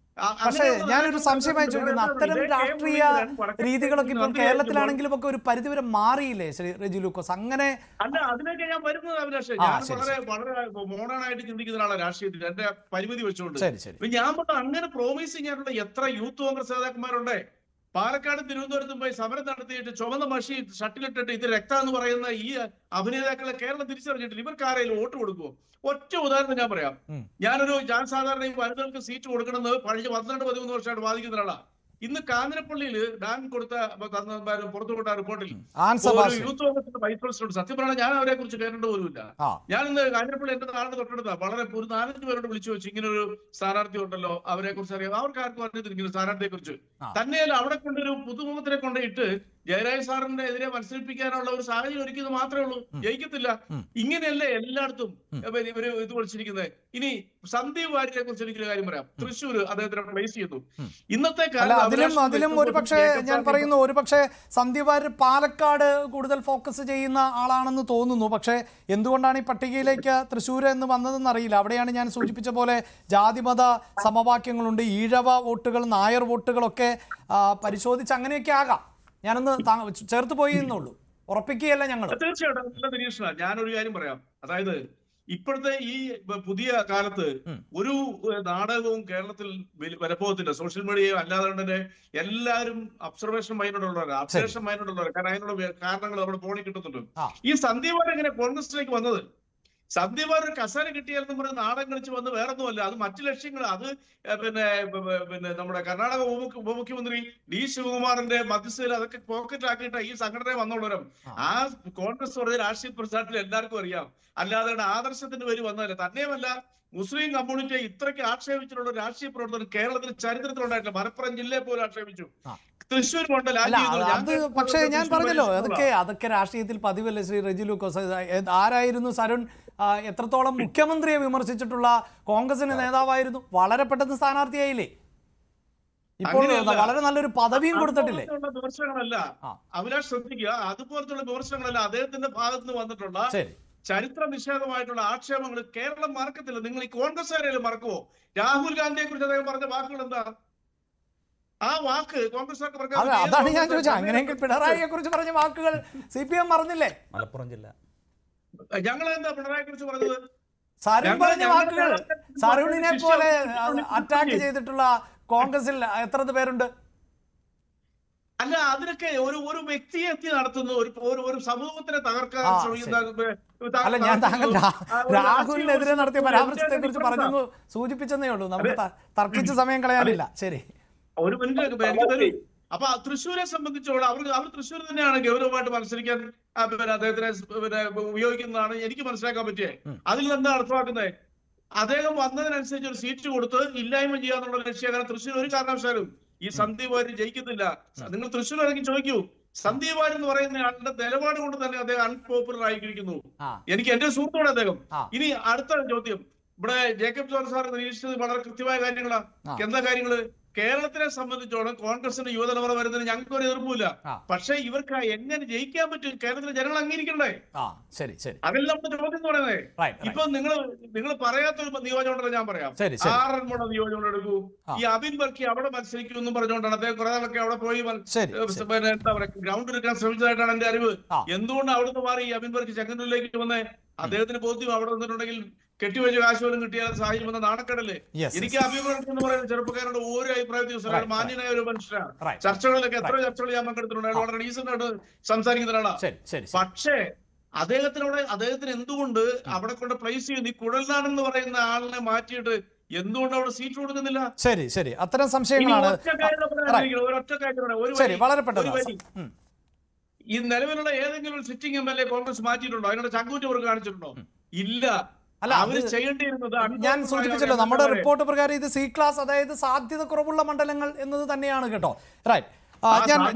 പക്ഷേ ഞാനൊരു സംശയമായി ചോദിക്കുന്നു, അത്തരം രാഷ്ട്രീയ രീതികളൊക്കെ ഇപ്പം കേരളത്തിലാണെങ്കിലും ഒക്കെ ഒരു പരിധിവരെ മാറിയില്ലേ ശ്രീ റെജി ലൂക്കോസ്? അങ്ങനെ അല്ല അതിനൊക്കെ ഞാൻ വരുന്നത് അഭിലാഷ്. ഞാൻ വളരെ മോഡേൺ ആയിട്ട് ചിന്തിക്കുന്ന ഒരാളാണ് രാഷ്ട്രീയത്തിൽ, എന്റെ പരിമിതി വെച്ചുകൊണ്ട്. ഞാൻ പറഞ്ഞ അങ്ങനെ പ്രോമിസിംഗ് ആയിട്ടുള്ള എത്ര യൂത്ത് കോൺഗ്രസ് നേതാക്കന്മാരുണ്ട്. പാലക്കാട് തിരുവനന്തപുരത്തും പോയി സമരം നടത്തിയിട്ട് ചുവന്ന മഷി ഷട്ടിലിട്ടിട്ട് ഇത് രക്തം എന്ന് പറയുന്ന ഈ അഭിനേതാക്കളെ കേരളം തിരിച്ചറിഞ്ഞിട്ടില്ല. ഇവർക്ക് ആരെങ്കിലും വോട്ട് കൊടുക്കുമോ? ഒറ്റ ഉദാഹരണം ഞാൻ പറയാം. ഞാൻ സാധാരണ ഈ വനിതകൾക്ക് സീറ്റ് കൊടുക്കണമെന്ന് കഴിഞ്ഞ 12-13 വർഷമായിട്ട് വാദിക്കുന്ന ഒരാളാണ്. ഇന്ന് കാഞ്ഞിരപ്പള്ളിയിൽ ഡാൻ കൊടുത്ത പുറത്തുവിട്ട റിപ്പോർട്ടിൽ യൂത്ത് കോൺഗ്രസിന്റെ വൈസ് പ്രസിഡന്റ്, സത്യം പറഞ്ഞാൽ ഞാൻ അവരെ കുറിച്ച് കേട്ടിട്ട് പോലുമില്ല. ഞാൻ ഇന്ന് കാഞ്ഞിരപ്പള്ളി എന്റെ നാടിന് തൊട്ടടുത്താ വളരെ ഒരു 4-5 പേരോട് വിളിച്ചു വെച്ചു, ഇങ്ങനെ ഒരു സ്ഥാനാർത്ഥി ഉണ്ടല്ലോ, അവരെ കുറിച്ച് അറിയാം. അവർക്ക് ആർക്കും അറിഞ്ഞിരിക്കുന്ന സ്ഥാനാർത്ഥിയെ കുറിച്ച് തന്നെയല്ല. അവിടെ കൊണ്ടൊരു പുതുമുഖത്തിനെ കൊണ്ടിട്ട് ജയരാജ് സാറിന്റെ എതിരെ മത്സരിപ്പിക്കാനുള്ള ഒരു സാഹചര്യം ഒരുക്കുന്നത് മാത്രമേ ഉള്ളൂ. ജയിക്കത്തില്ല. ഇങ്ങനെയല്ലേ എല്ലായിടത്തും ഇവര് ഇത് വിളിച്ചിരിക്കുന്നത്. ഇനി സന്ദീപ് വാര്യരെ കുറിച്ച് എനിക്കൊരു കാര്യം പറയാം. തൃശ്ശൂർ അദ്ദേഹത്തിനെ പ്ലേസ് ചെയ്തു. ഇന്നത്തെ അതിലും ഒരുപക്ഷെ ഞാൻ പറയുന്നു, ഒരുപക്ഷെ സന്ദീപ് വാര്യർ പാലക്കാട് കൂടുതൽ ഫോക്കസ് ചെയ്യുന്ന ആളാണെന്ന് തോന്നുന്നു. പക്ഷേ എന്തുകൊണ്ടാണ് ഈ പട്ടികയിലേക്ക് തൃശ്ശൂർ എന്ന് വന്നതെന്ന് അറിയില്ല. അവിടെയാണ് ഞാൻ സൂചിപ്പിച്ച പോലെ ജാതിമത സമവാക്യങ്ങളുണ്ട്, ഈഴവ വോട്ടുകൾ, നായർ വോട്ടുകളൊക്കെ പരിശോധിച്ച് അങ്ങനെയൊക്കെ ആകാം. ഞാനൊന്ന് ചേർത്ത് പോയി എന്നുള്ളൂ, ഉറപ്പിക്കുകയല്ല ഞങ്ങൾ. തീർച്ചയായിട്ടും നല്ല നിരീക്ഷണമാണ്. ഞാനൊരു കാര്യം പറയാം. അതായത് ഇപ്പോഴത്തെ ഈ പുതിയ കാലത്ത് ഒരു നാടകവും കേരളത്തിൽ വരപ്പോകത്തില്ല. സോഷ്യൽ മീഡിയയും അല്ലാതെ തന്നെ എല്ലാവരും ഒബ്സർവേഷൻ മൈൻഡുള്ളവരാണ്, അബ്സർവേഷൻ മൈൻഡുള്ളവരാണ്. കാരണം അതിനുള്ള കാരണങ്ങൾ നമ്മുടെ ഫോണിൽ കിട്ടുന്നുണ്ട്. ഈ സന്ദീപ് വാര്യർ എങ്ങനെ കോൺഗ്രസിലേക്ക് വന്നത്? സന്ദീപ് വാര്യർ കസേര കിട്ടിയാലെന്ന് പറഞ്ഞ് നാടകം കളിച്ച് വന്ന് വേറൊന്നുമല്ല. അത് മറ്റു ലക്ഷ്യങ്ങൾ. അത് പിന്നെ നമ്മുടെ കർണാടക ഉപമുഖ്യമന്ത്രി ഡി ശിവകുമാറിന്റെ മധ്യസ്ഥയിൽ അതൊക്കെ പോക്കറ്റ് ആക്കിയിട്ട് ഈ സംഘടനയെ വന്നോളൂരം. ആ കോൺഗ്രസ് പറഞ്ഞ രാഷ്ട്രീയ പ്രസ്ഥാനത്തിൽ എല്ലാവർക്കും അറിയാം. അല്ലാതെ ആദർശത്തിന്റെ പേര് വന്നതല്ല. തന്നെയുമല്ല, മുസ്ലിം കമ്മ്യൂണിറ്റിയെ ഇത്രയ്ക്ക് ആക്ഷേപിച്ചിട്ടുള്ള രാഷ്ട്രീയ പ്രവർത്തനം കേരളത്തിൽ ചരിത്രത്തിലുണ്ടായിട്ടില്ല. മലപ്പുറം ജില്ലയെ പോലും ആക്ഷേപിച്ചു. തൃശ്ശൂർ പക്ഷേ ഞാൻ പറഞ്ഞല്ലോ, അതൊക്കെ രാഷ്ട്രീയത്തിൽ പതിവല്ലേ ശ്രീ റെജി ലൂക്കോസ്? ആരായിരുന്നു സരുൺ? എത്രത്തോളം മുഖ്യമന്ത്രിയെ വിമർശിച്ചിട്ടുള്ള കോൺഗ്രസിന്റെ നേതാവായിരുന്നു. വളരെ പെട്ടെന്ന് സ്ഥാനാർത്ഥിയായില്ലേ. ഇപ്പോൾ വളരെ നല്ലൊരു പദവിയും കൊടുത്തിട്ടില്ലേ? വിമർശനങ്ങളല്ല അഭിലാഷ്, ശ്രദ്ധിക്കുക. അതുപോലത്തുള്ള വിമർശനങ്ങളല്ല അദ്ദേഹത്തിന്റെ ഭാഗത്ത് നിന്ന് വന്നിട്ടുള്ള ചരിത്ര നിഷേധമായിട്ടുള്ള ആക്ഷേപങ്ങൾ കേരളം മറക്കത്തില്ല. നിങ്ങൾ ഈ കോൺഗ്രസ്സുകാരെയും മറക്കുമോ? രാഹുൽ ഗാന്ധിയെ കുറിച്ച് അദ്ദേഹം പറഞ്ഞ വാക്കുകൾ എന്താ? ആ വാക്ക് കോൺഗ്രസ്, അതാണ് ഞാൻ ചോദിച്ചത്. അങ്ങനെയെങ്കിൽ പിണറായിയെ കുറിച്ച് പറഞ്ഞ വാക്കുകൾ CPM മറന്നില്ലേ? മലപ്പുറം ജില്ല ഞങ്ങൾ എന്താ പിണറായിയെ കുറിച്ച് പറഞ്ഞത്? സരുൺ പറഞ്ഞ വാക്കുകൾ. സരുണിനെ പോലെ അറ്റാക്ക് ചെയ്തിട്ടുള്ള കോൺഗ്രസിൽ എത്ര പേരുണ്ട്? അല്ല, അതിനൊക്കെ ഒരു വ്യക്തിയെ എത്തി നടത്തുന്നു, ഒരു സമൂഹത്തിനെ തകർക്കാൻ ശ്രമിക്കുന്ന. അല്ല, ഞാൻ താങ്കൾ രാഹുലിനെതിരെ നടത്തിയ പരാമർശത്തെ കുറിച്ച് പറഞ്ഞു സൂചിപ്പിച്ചെന്നേ ഉള്ളൂ. നമുക്ക് തർക്കിച്ച് സമയം കളയാനില്ല. ശരി, ഒരു മിനിറ്റ്. അപ്പൊ തൃശ്ശൂരെ സംബന്ധിച്ചോളം അവർ തൃശ്ശൂർ തന്നെയാണ് ഗൗരവമായിട്ട് മത്സരിക്കാൻ അദ്ദേഹത്തിനെ ഉപയോഗിക്കുന്നതാണ് എനിക്ക് മനസ്സിലാക്കാൻ പറ്റിയേ. അതിൽ എന്താ അർത്ഥമാക്കുന്നത്? അദ്ദേഹം വന്നതിനനുസരിച്ച് ഒരു സീറ്റ് കൊടുത്ത് ഇല്ലായ്മ ചെയ്യാന്നുള്ള ലക്ഷ്യം. തൃശ്ശൂർ ഒരു കാരണവശാലും ഈ സന്ദീപ് വാര്യർ ജയിക്കത്തില്ല. നിങ്ങൾ തൃശ്ശൂർ ഇറങ്ങി ചോദിക്കൂ. സന്ദീപ് വാര്യർ എന്ന് പറയുന്ന ആളുടെ നിലപാട് കൊണ്ട് തന്നെ അദ്ദേഹം അൺപോപ്പുലർ ആയിരിക്കുന്നു. എനിക്ക് എന്റെ സുഹൃത്തോടെ അദ്ദേഹം. ഇനി അടുത്ത ചോദ്യം, ഇവിടെ ജേക്കബ് ജോർജ് സാർ നിരീക്ഷിച്ചത് വളരെ കൃത്യമായ കാര്യങ്ങളാണ്. എന്താ കാര്യങ്ങള്? കേരളത്തിനെ സംബന്ധിച്ചോളം കോൺഗ്രസിന്റെ യുവതലമുറ വരുന്നതിന് ഞങ്ങൾക്ക് ഒരു എതിർപ്പില്ല. പക്ഷെ ഇവർക്ക് എങ്ങനെ ജയിക്കാൻ പറ്റും? കേരളത്തിലെ ജനങ്ങൾ അംഗീകരിക്കണ്ടേ? അതല്ല നമ്മുടെ ചോദ്യം എന്ന് പറയുന്നത്. ഇപ്പൊ നിങ്ങൾ പറയാത്തൊരു നിയോജകമണ്ഡലം ഞാൻ പറയാം. ആറന്മുള നിയോജകമണ്ഡലം എടുക്കൂ. ഈ അബിൻ ബർക്കി അവിടെ മത്സരിക്കും എന്നും പറഞ്ഞുകൊണ്ടാണ് അദ്ദേഹം കുറെ നാളൊക്കെ അവിടെ പോയി എന്താ പറയാ ഗ്രൗണ്ട് എടുക്കാൻ ശ്രമിച്ചതായിട്ടാണ് എന്റെ അറിവ്. എന്തുകൊണ്ട് അവിടുന്ന് മാറി ഈ അബിൻ ബർക്കി ചെങ്ങന്നൂരിലേക്ക് വന്നേ? അദ്ദേഹത്തിന് ബോധ്യം അവിടെ നിന്നിട്ടുണ്ടെങ്കിൽ കെട്ടിവെച്ച കാശ് പോലും കിട്ടിയ സാഹചര്യം വന്ന നാണക്കേടല്ലേ? എനിക്ക് അഭിപ്രായം എന്ന് പറയുന്ന ചെറുപ്പക്കാരുടെ ഓരോ അഭിപ്രായത്തിൽ മാന്യനായ ഒരു മനുഷ്യനാണ്. ചർച്ചകളിലൊക്കെ എത്ര ചർച്ചകൾ ഞാൻ പങ്കെടുത്തിട്ടുണ്ട്. അയാൾ വളരെ ഡീസന്റ് ആയിട്ട് സംസാരിക്കുന്ന ഒരാളാണ്. പക്ഷേ അദ്ദേഹത്തിന് എന്തുകൊണ്ട് അവിടെ കൊണ്ട് പ്ലേസ് ചെയ്യുന്നു? ഈ കുഴൽനാടെന്ന് പറയുന്ന ആളിനെ മാറ്റിയിട്ട് എന്തുകൊണ്ട് അവിടെ സീറ്റ് കൊടുക്കുന്നില്ല? ശരി, അത്തരം സംശയങ്ങളാണ്. ഈ നിലവിലുള്ള ഏതെങ്കിലും ഒരു സിറ്റിംഗ് MLA കോൺഗ്രസ് മാറ്റിയിട്ടുണ്ടോ? അതിനുള്ള ചങ്കൂറ്റ് അവർക്ക് കാണിച്ചിട്ടുണ്ടോ? ഇല്ല. ഞാൻ സൂചിപ്പിച്ചല്ലോ, നമ്മുടെ റിപ്പോർട്ട് പ്രകാരം ഇത് C ക്ലാസ്, അതായത് സാധ്യത കുറവുള്ള മണ്ഡലങ്ങൾ എന്നത് തന്നെയാണ് കേട്ടോ. റൈറ്റ്.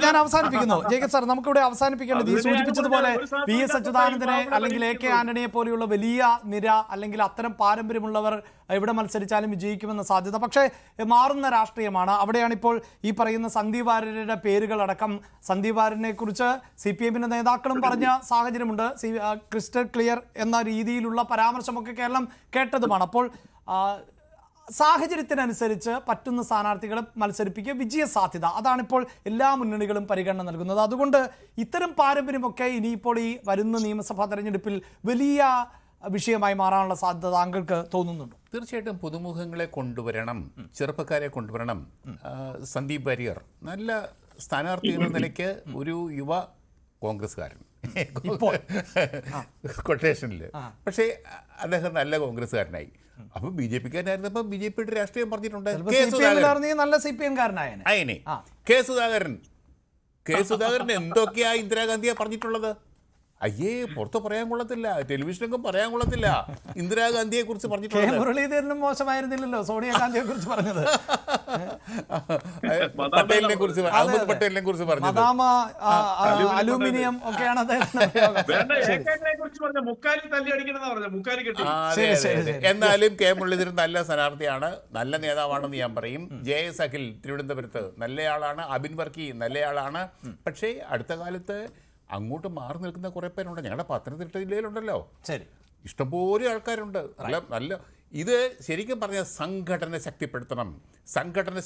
ഞാൻ അവസാനിപ്പിക്കുന്നു. ജേക്കബ് സാർ, നമുക്കിവിടെ അവസാനിപ്പിക്കേണ്ടത് ഈ സൂചിപ്പിച്ചതുപോലെ വി എസ് അച്യുതാനന്ദനെ അല്ലെങ്കിൽ എ കെ ആന്റണിയെ പോലെയുള്ള വലിയ നിര അല്ലെങ്കിൽ അത്തരം പാരമ്പര്യമുള്ളവർ എവിടെ മത്സരിച്ചാലും വിജയിക്കുമെന്ന സാധ്യത. പക്ഷേ മാറുന്ന രാഷ്ട്രീയമാണ്. അവിടെയാണ് ഇപ്പോൾ ഈ പറയുന്ന സന്ദീപ് വാര്യരുടെ പേരുകളടക്കം. സന്ദീപ് വാര്യനെ കുറിച്ച് CPM നേതാക്കളും പറഞ്ഞ സാഹചര്യമുണ്ട്. ക്രിസ്റ്റൽ ക്ലിയർ എന്ന രീതിയിലുള്ള പരാമർശമൊക്കെ കേരളം കേട്ടതുമാണ്. അപ്പോൾ സാഹചര്യത്തിനനുസരിച്ച് പറ്റുന്ന സ്ഥാനാർത്ഥികളെ മത്സരിപ്പിക്കുക, വിജയ സാധ്യത, അതാണിപ്പോൾ എല്ലാ മുന്നണികളും പരിഗണന നൽകുന്നത്. അതുകൊണ്ട് ഇത്തരം പാരമ്പര്യമൊക്കെ ഇനിയിപ്പോൾ ഈ വരുന്ന നിയമസഭാ തെരഞ്ഞെടുപ്പിൽ വലിയ വിഷയമായി മാറാനുള്ള സാധ്യത താങ്കൾക്ക് തോന്നുന്നുണ്ടോ? തീർച്ചയായിട്ടും പുതുമുഖങ്ങളെ കൊണ്ടുവരണം, ചെറുപ്പക്കാരെ കൊണ്ടുവരണം. സന്ദീപ് വാര്യർ നല്ല സ്ഥാനാർത്ഥി എന്ന നിലയ്ക്ക് ഒരു യുവ കോൺഗ്രസ്സുകാരൻ കൊട്ടേഷനിൽ, പക്ഷേ അദ്ദേഹം നല്ല കോൺഗ്രസ്സുകാരനായി. അപ്പൊ BJP-ക്കാരനായിരുന്നപ്പോ BJP-യുടെ രാഷ്ട്രീയം പറഞ്ഞിട്ടുണ്ട്. നല്ല CPM-കാരനായ കെ സുധാകരൻ എന്തൊക്കെയാ ഇന്ദിരാഗാന്ധിയെ പറഞ്ഞിട്ടുള്ളത്? അയ്യേ, പുറത്ത് പറയാൻ കൊള്ളത്തില്ല, ടെലിവിഷനൊക്കെ പറയാൻ കൊള്ളത്തില്ല. ഇന്ദിരാഗാന്ധിയെ കുറിച്ച് പറഞ്ഞിട്ടുള്ളത് മുരളീധരനും മോശമായിരുന്നില്ലല്ലോ സോണിയാഗാന്ധിയെ കുറിച്ച് പറഞ്ഞത്. പട്ടേലിനെ കുറിച്ച്, അഹമ്മദ് പട്ടേലിനെ കുറിച്ച് പറഞ്ഞത്, അലൂമിനിയം ഒക്കെയാണ് എന്നാലും കെ മുരളീധരൻ നല്ല സ്ഥാനാർത്ഥിയാണ്, നല്ല നേതാവാണെന്ന് ഞാൻ പറയും. JS അഖിൽ തിരുവനന്തപുരത്ത് നല്ലയാളാണ്, അബിൻ വർക്കി നല്ലയാളാണ്. പക്ഷേ അടുത്ത കാലത്ത് അങ്ങോട്ട് മാറി നിൽക്കുന്ന കുറെ പേരുണ്ട്. ഞങ്ങളുടെ പത്തനംതിട്ട ജില്ലയിലുണ്ടല്ലോ, ഇഷ്ടംപോലെ ആൾക്കാരുണ്ട്. നല്ല ഇത് ശരിക്കും പറഞ്ഞാൽ സംഘടന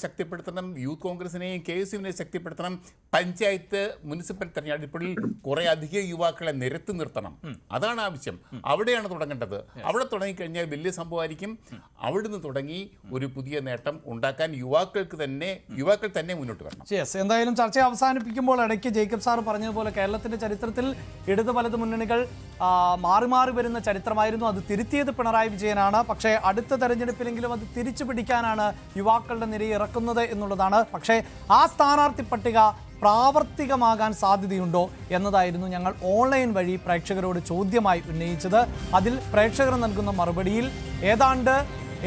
ശക്തിപ്പെടുത്തണം, യൂത്ത് കോൺഗ്രസിനെയും KSUവിനെയും ശക്തിപ്പെടുത്തണം. പഞ്ചായത്ത് മുനിസിപ്പൽ തെരഞ്ഞെടുപ്പിൽ കുറെ അധികം യുവാക്കളെ നിരത്തി നിർത്തണം. അതാണ് ആവശ്യം. അവിടെയാണ് തുടങ്ങേണ്ടത്. അവിടെ തുടങ്ങിക്കഴിഞ്ഞാൽ വലിയ സംഭവമായിരിക്കും. അവിടുന്ന് തുടങ്ങി ഒരു പുതിയ നേട്ടം ഉണ്ടാക്കാൻ യുവാക്കൾ തന്നെ മുന്നോട്ട് വരണം. എന്തായാലും ചർച്ച അവസാനിപ്പിക്കുമ്പോൾ ഇടയ്ക്ക് ജേക്കബ് സാർ പറഞ്ഞതുപോലെ കേരളത്തിന്റെ ചരിത്രത്തിൽ ഇടത് വലത് മുന്നണികൾ മാറി മാറി വരുന്ന ചരിത്രമായിരുന്നു. അത് തിരുത്തിയത് പിണറായി വിജയനാണ്. പക്ഷേ അടുത്ത തെരഞ്ഞെടുപ്പിലെങ്കിലും അത് തിരിച്ചു പിടിക്കാനാണ് യുവാക്കളുടെ നിരയെ ഇറക്കുന്നത് എന്നുള്ളതാണ്. പക്ഷേ ആ സ്ഥാനാർത്ഥി പട്ടിക പ്രാവർത്തികമാകാൻ സാധ്യതയുണ്ടോ എന്നതായിരുന്നു ഞങ്ങൾ ഓൺലൈൻ വഴി പ്രേക്ഷകരോട് ചോദ്യമായി ഉന്നയിച്ചത്. അതിൽ പ്രേക്ഷകർ നൽകുന്ന മറുപടിയിൽ ഏതാണ്ട്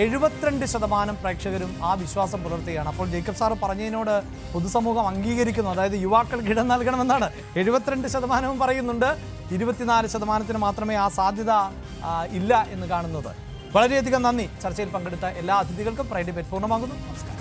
72% പ്രേക്ഷകരും ആ വിശ്വാസം പുലർത്തുകയാണ്. അപ്പോൾ ജേക്കബ് സാർ പറഞ്ഞതിനോട് പൊതുസമൂഹം അംഗീകരിക്കുന്നു. അതായത് യുവാക്കൾക്ക് ഇടം നൽകണമെന്നാണ് 72% പറയുന്നുണ്ട്. 24% മാത്രമേ ആ സാധ്യത ഇല്ല എന്ന് കാണുന്നത്. വളരെയധികം നന്ദി. ചർച്ചയിൽ പങ്കെടുത്ത എല്ലാ അതിഥികൾക്കും പ്രൈഡ് ഡിബേറ്റ് പൂർണ്ണമാകുന്നു. നമസ്കാരം.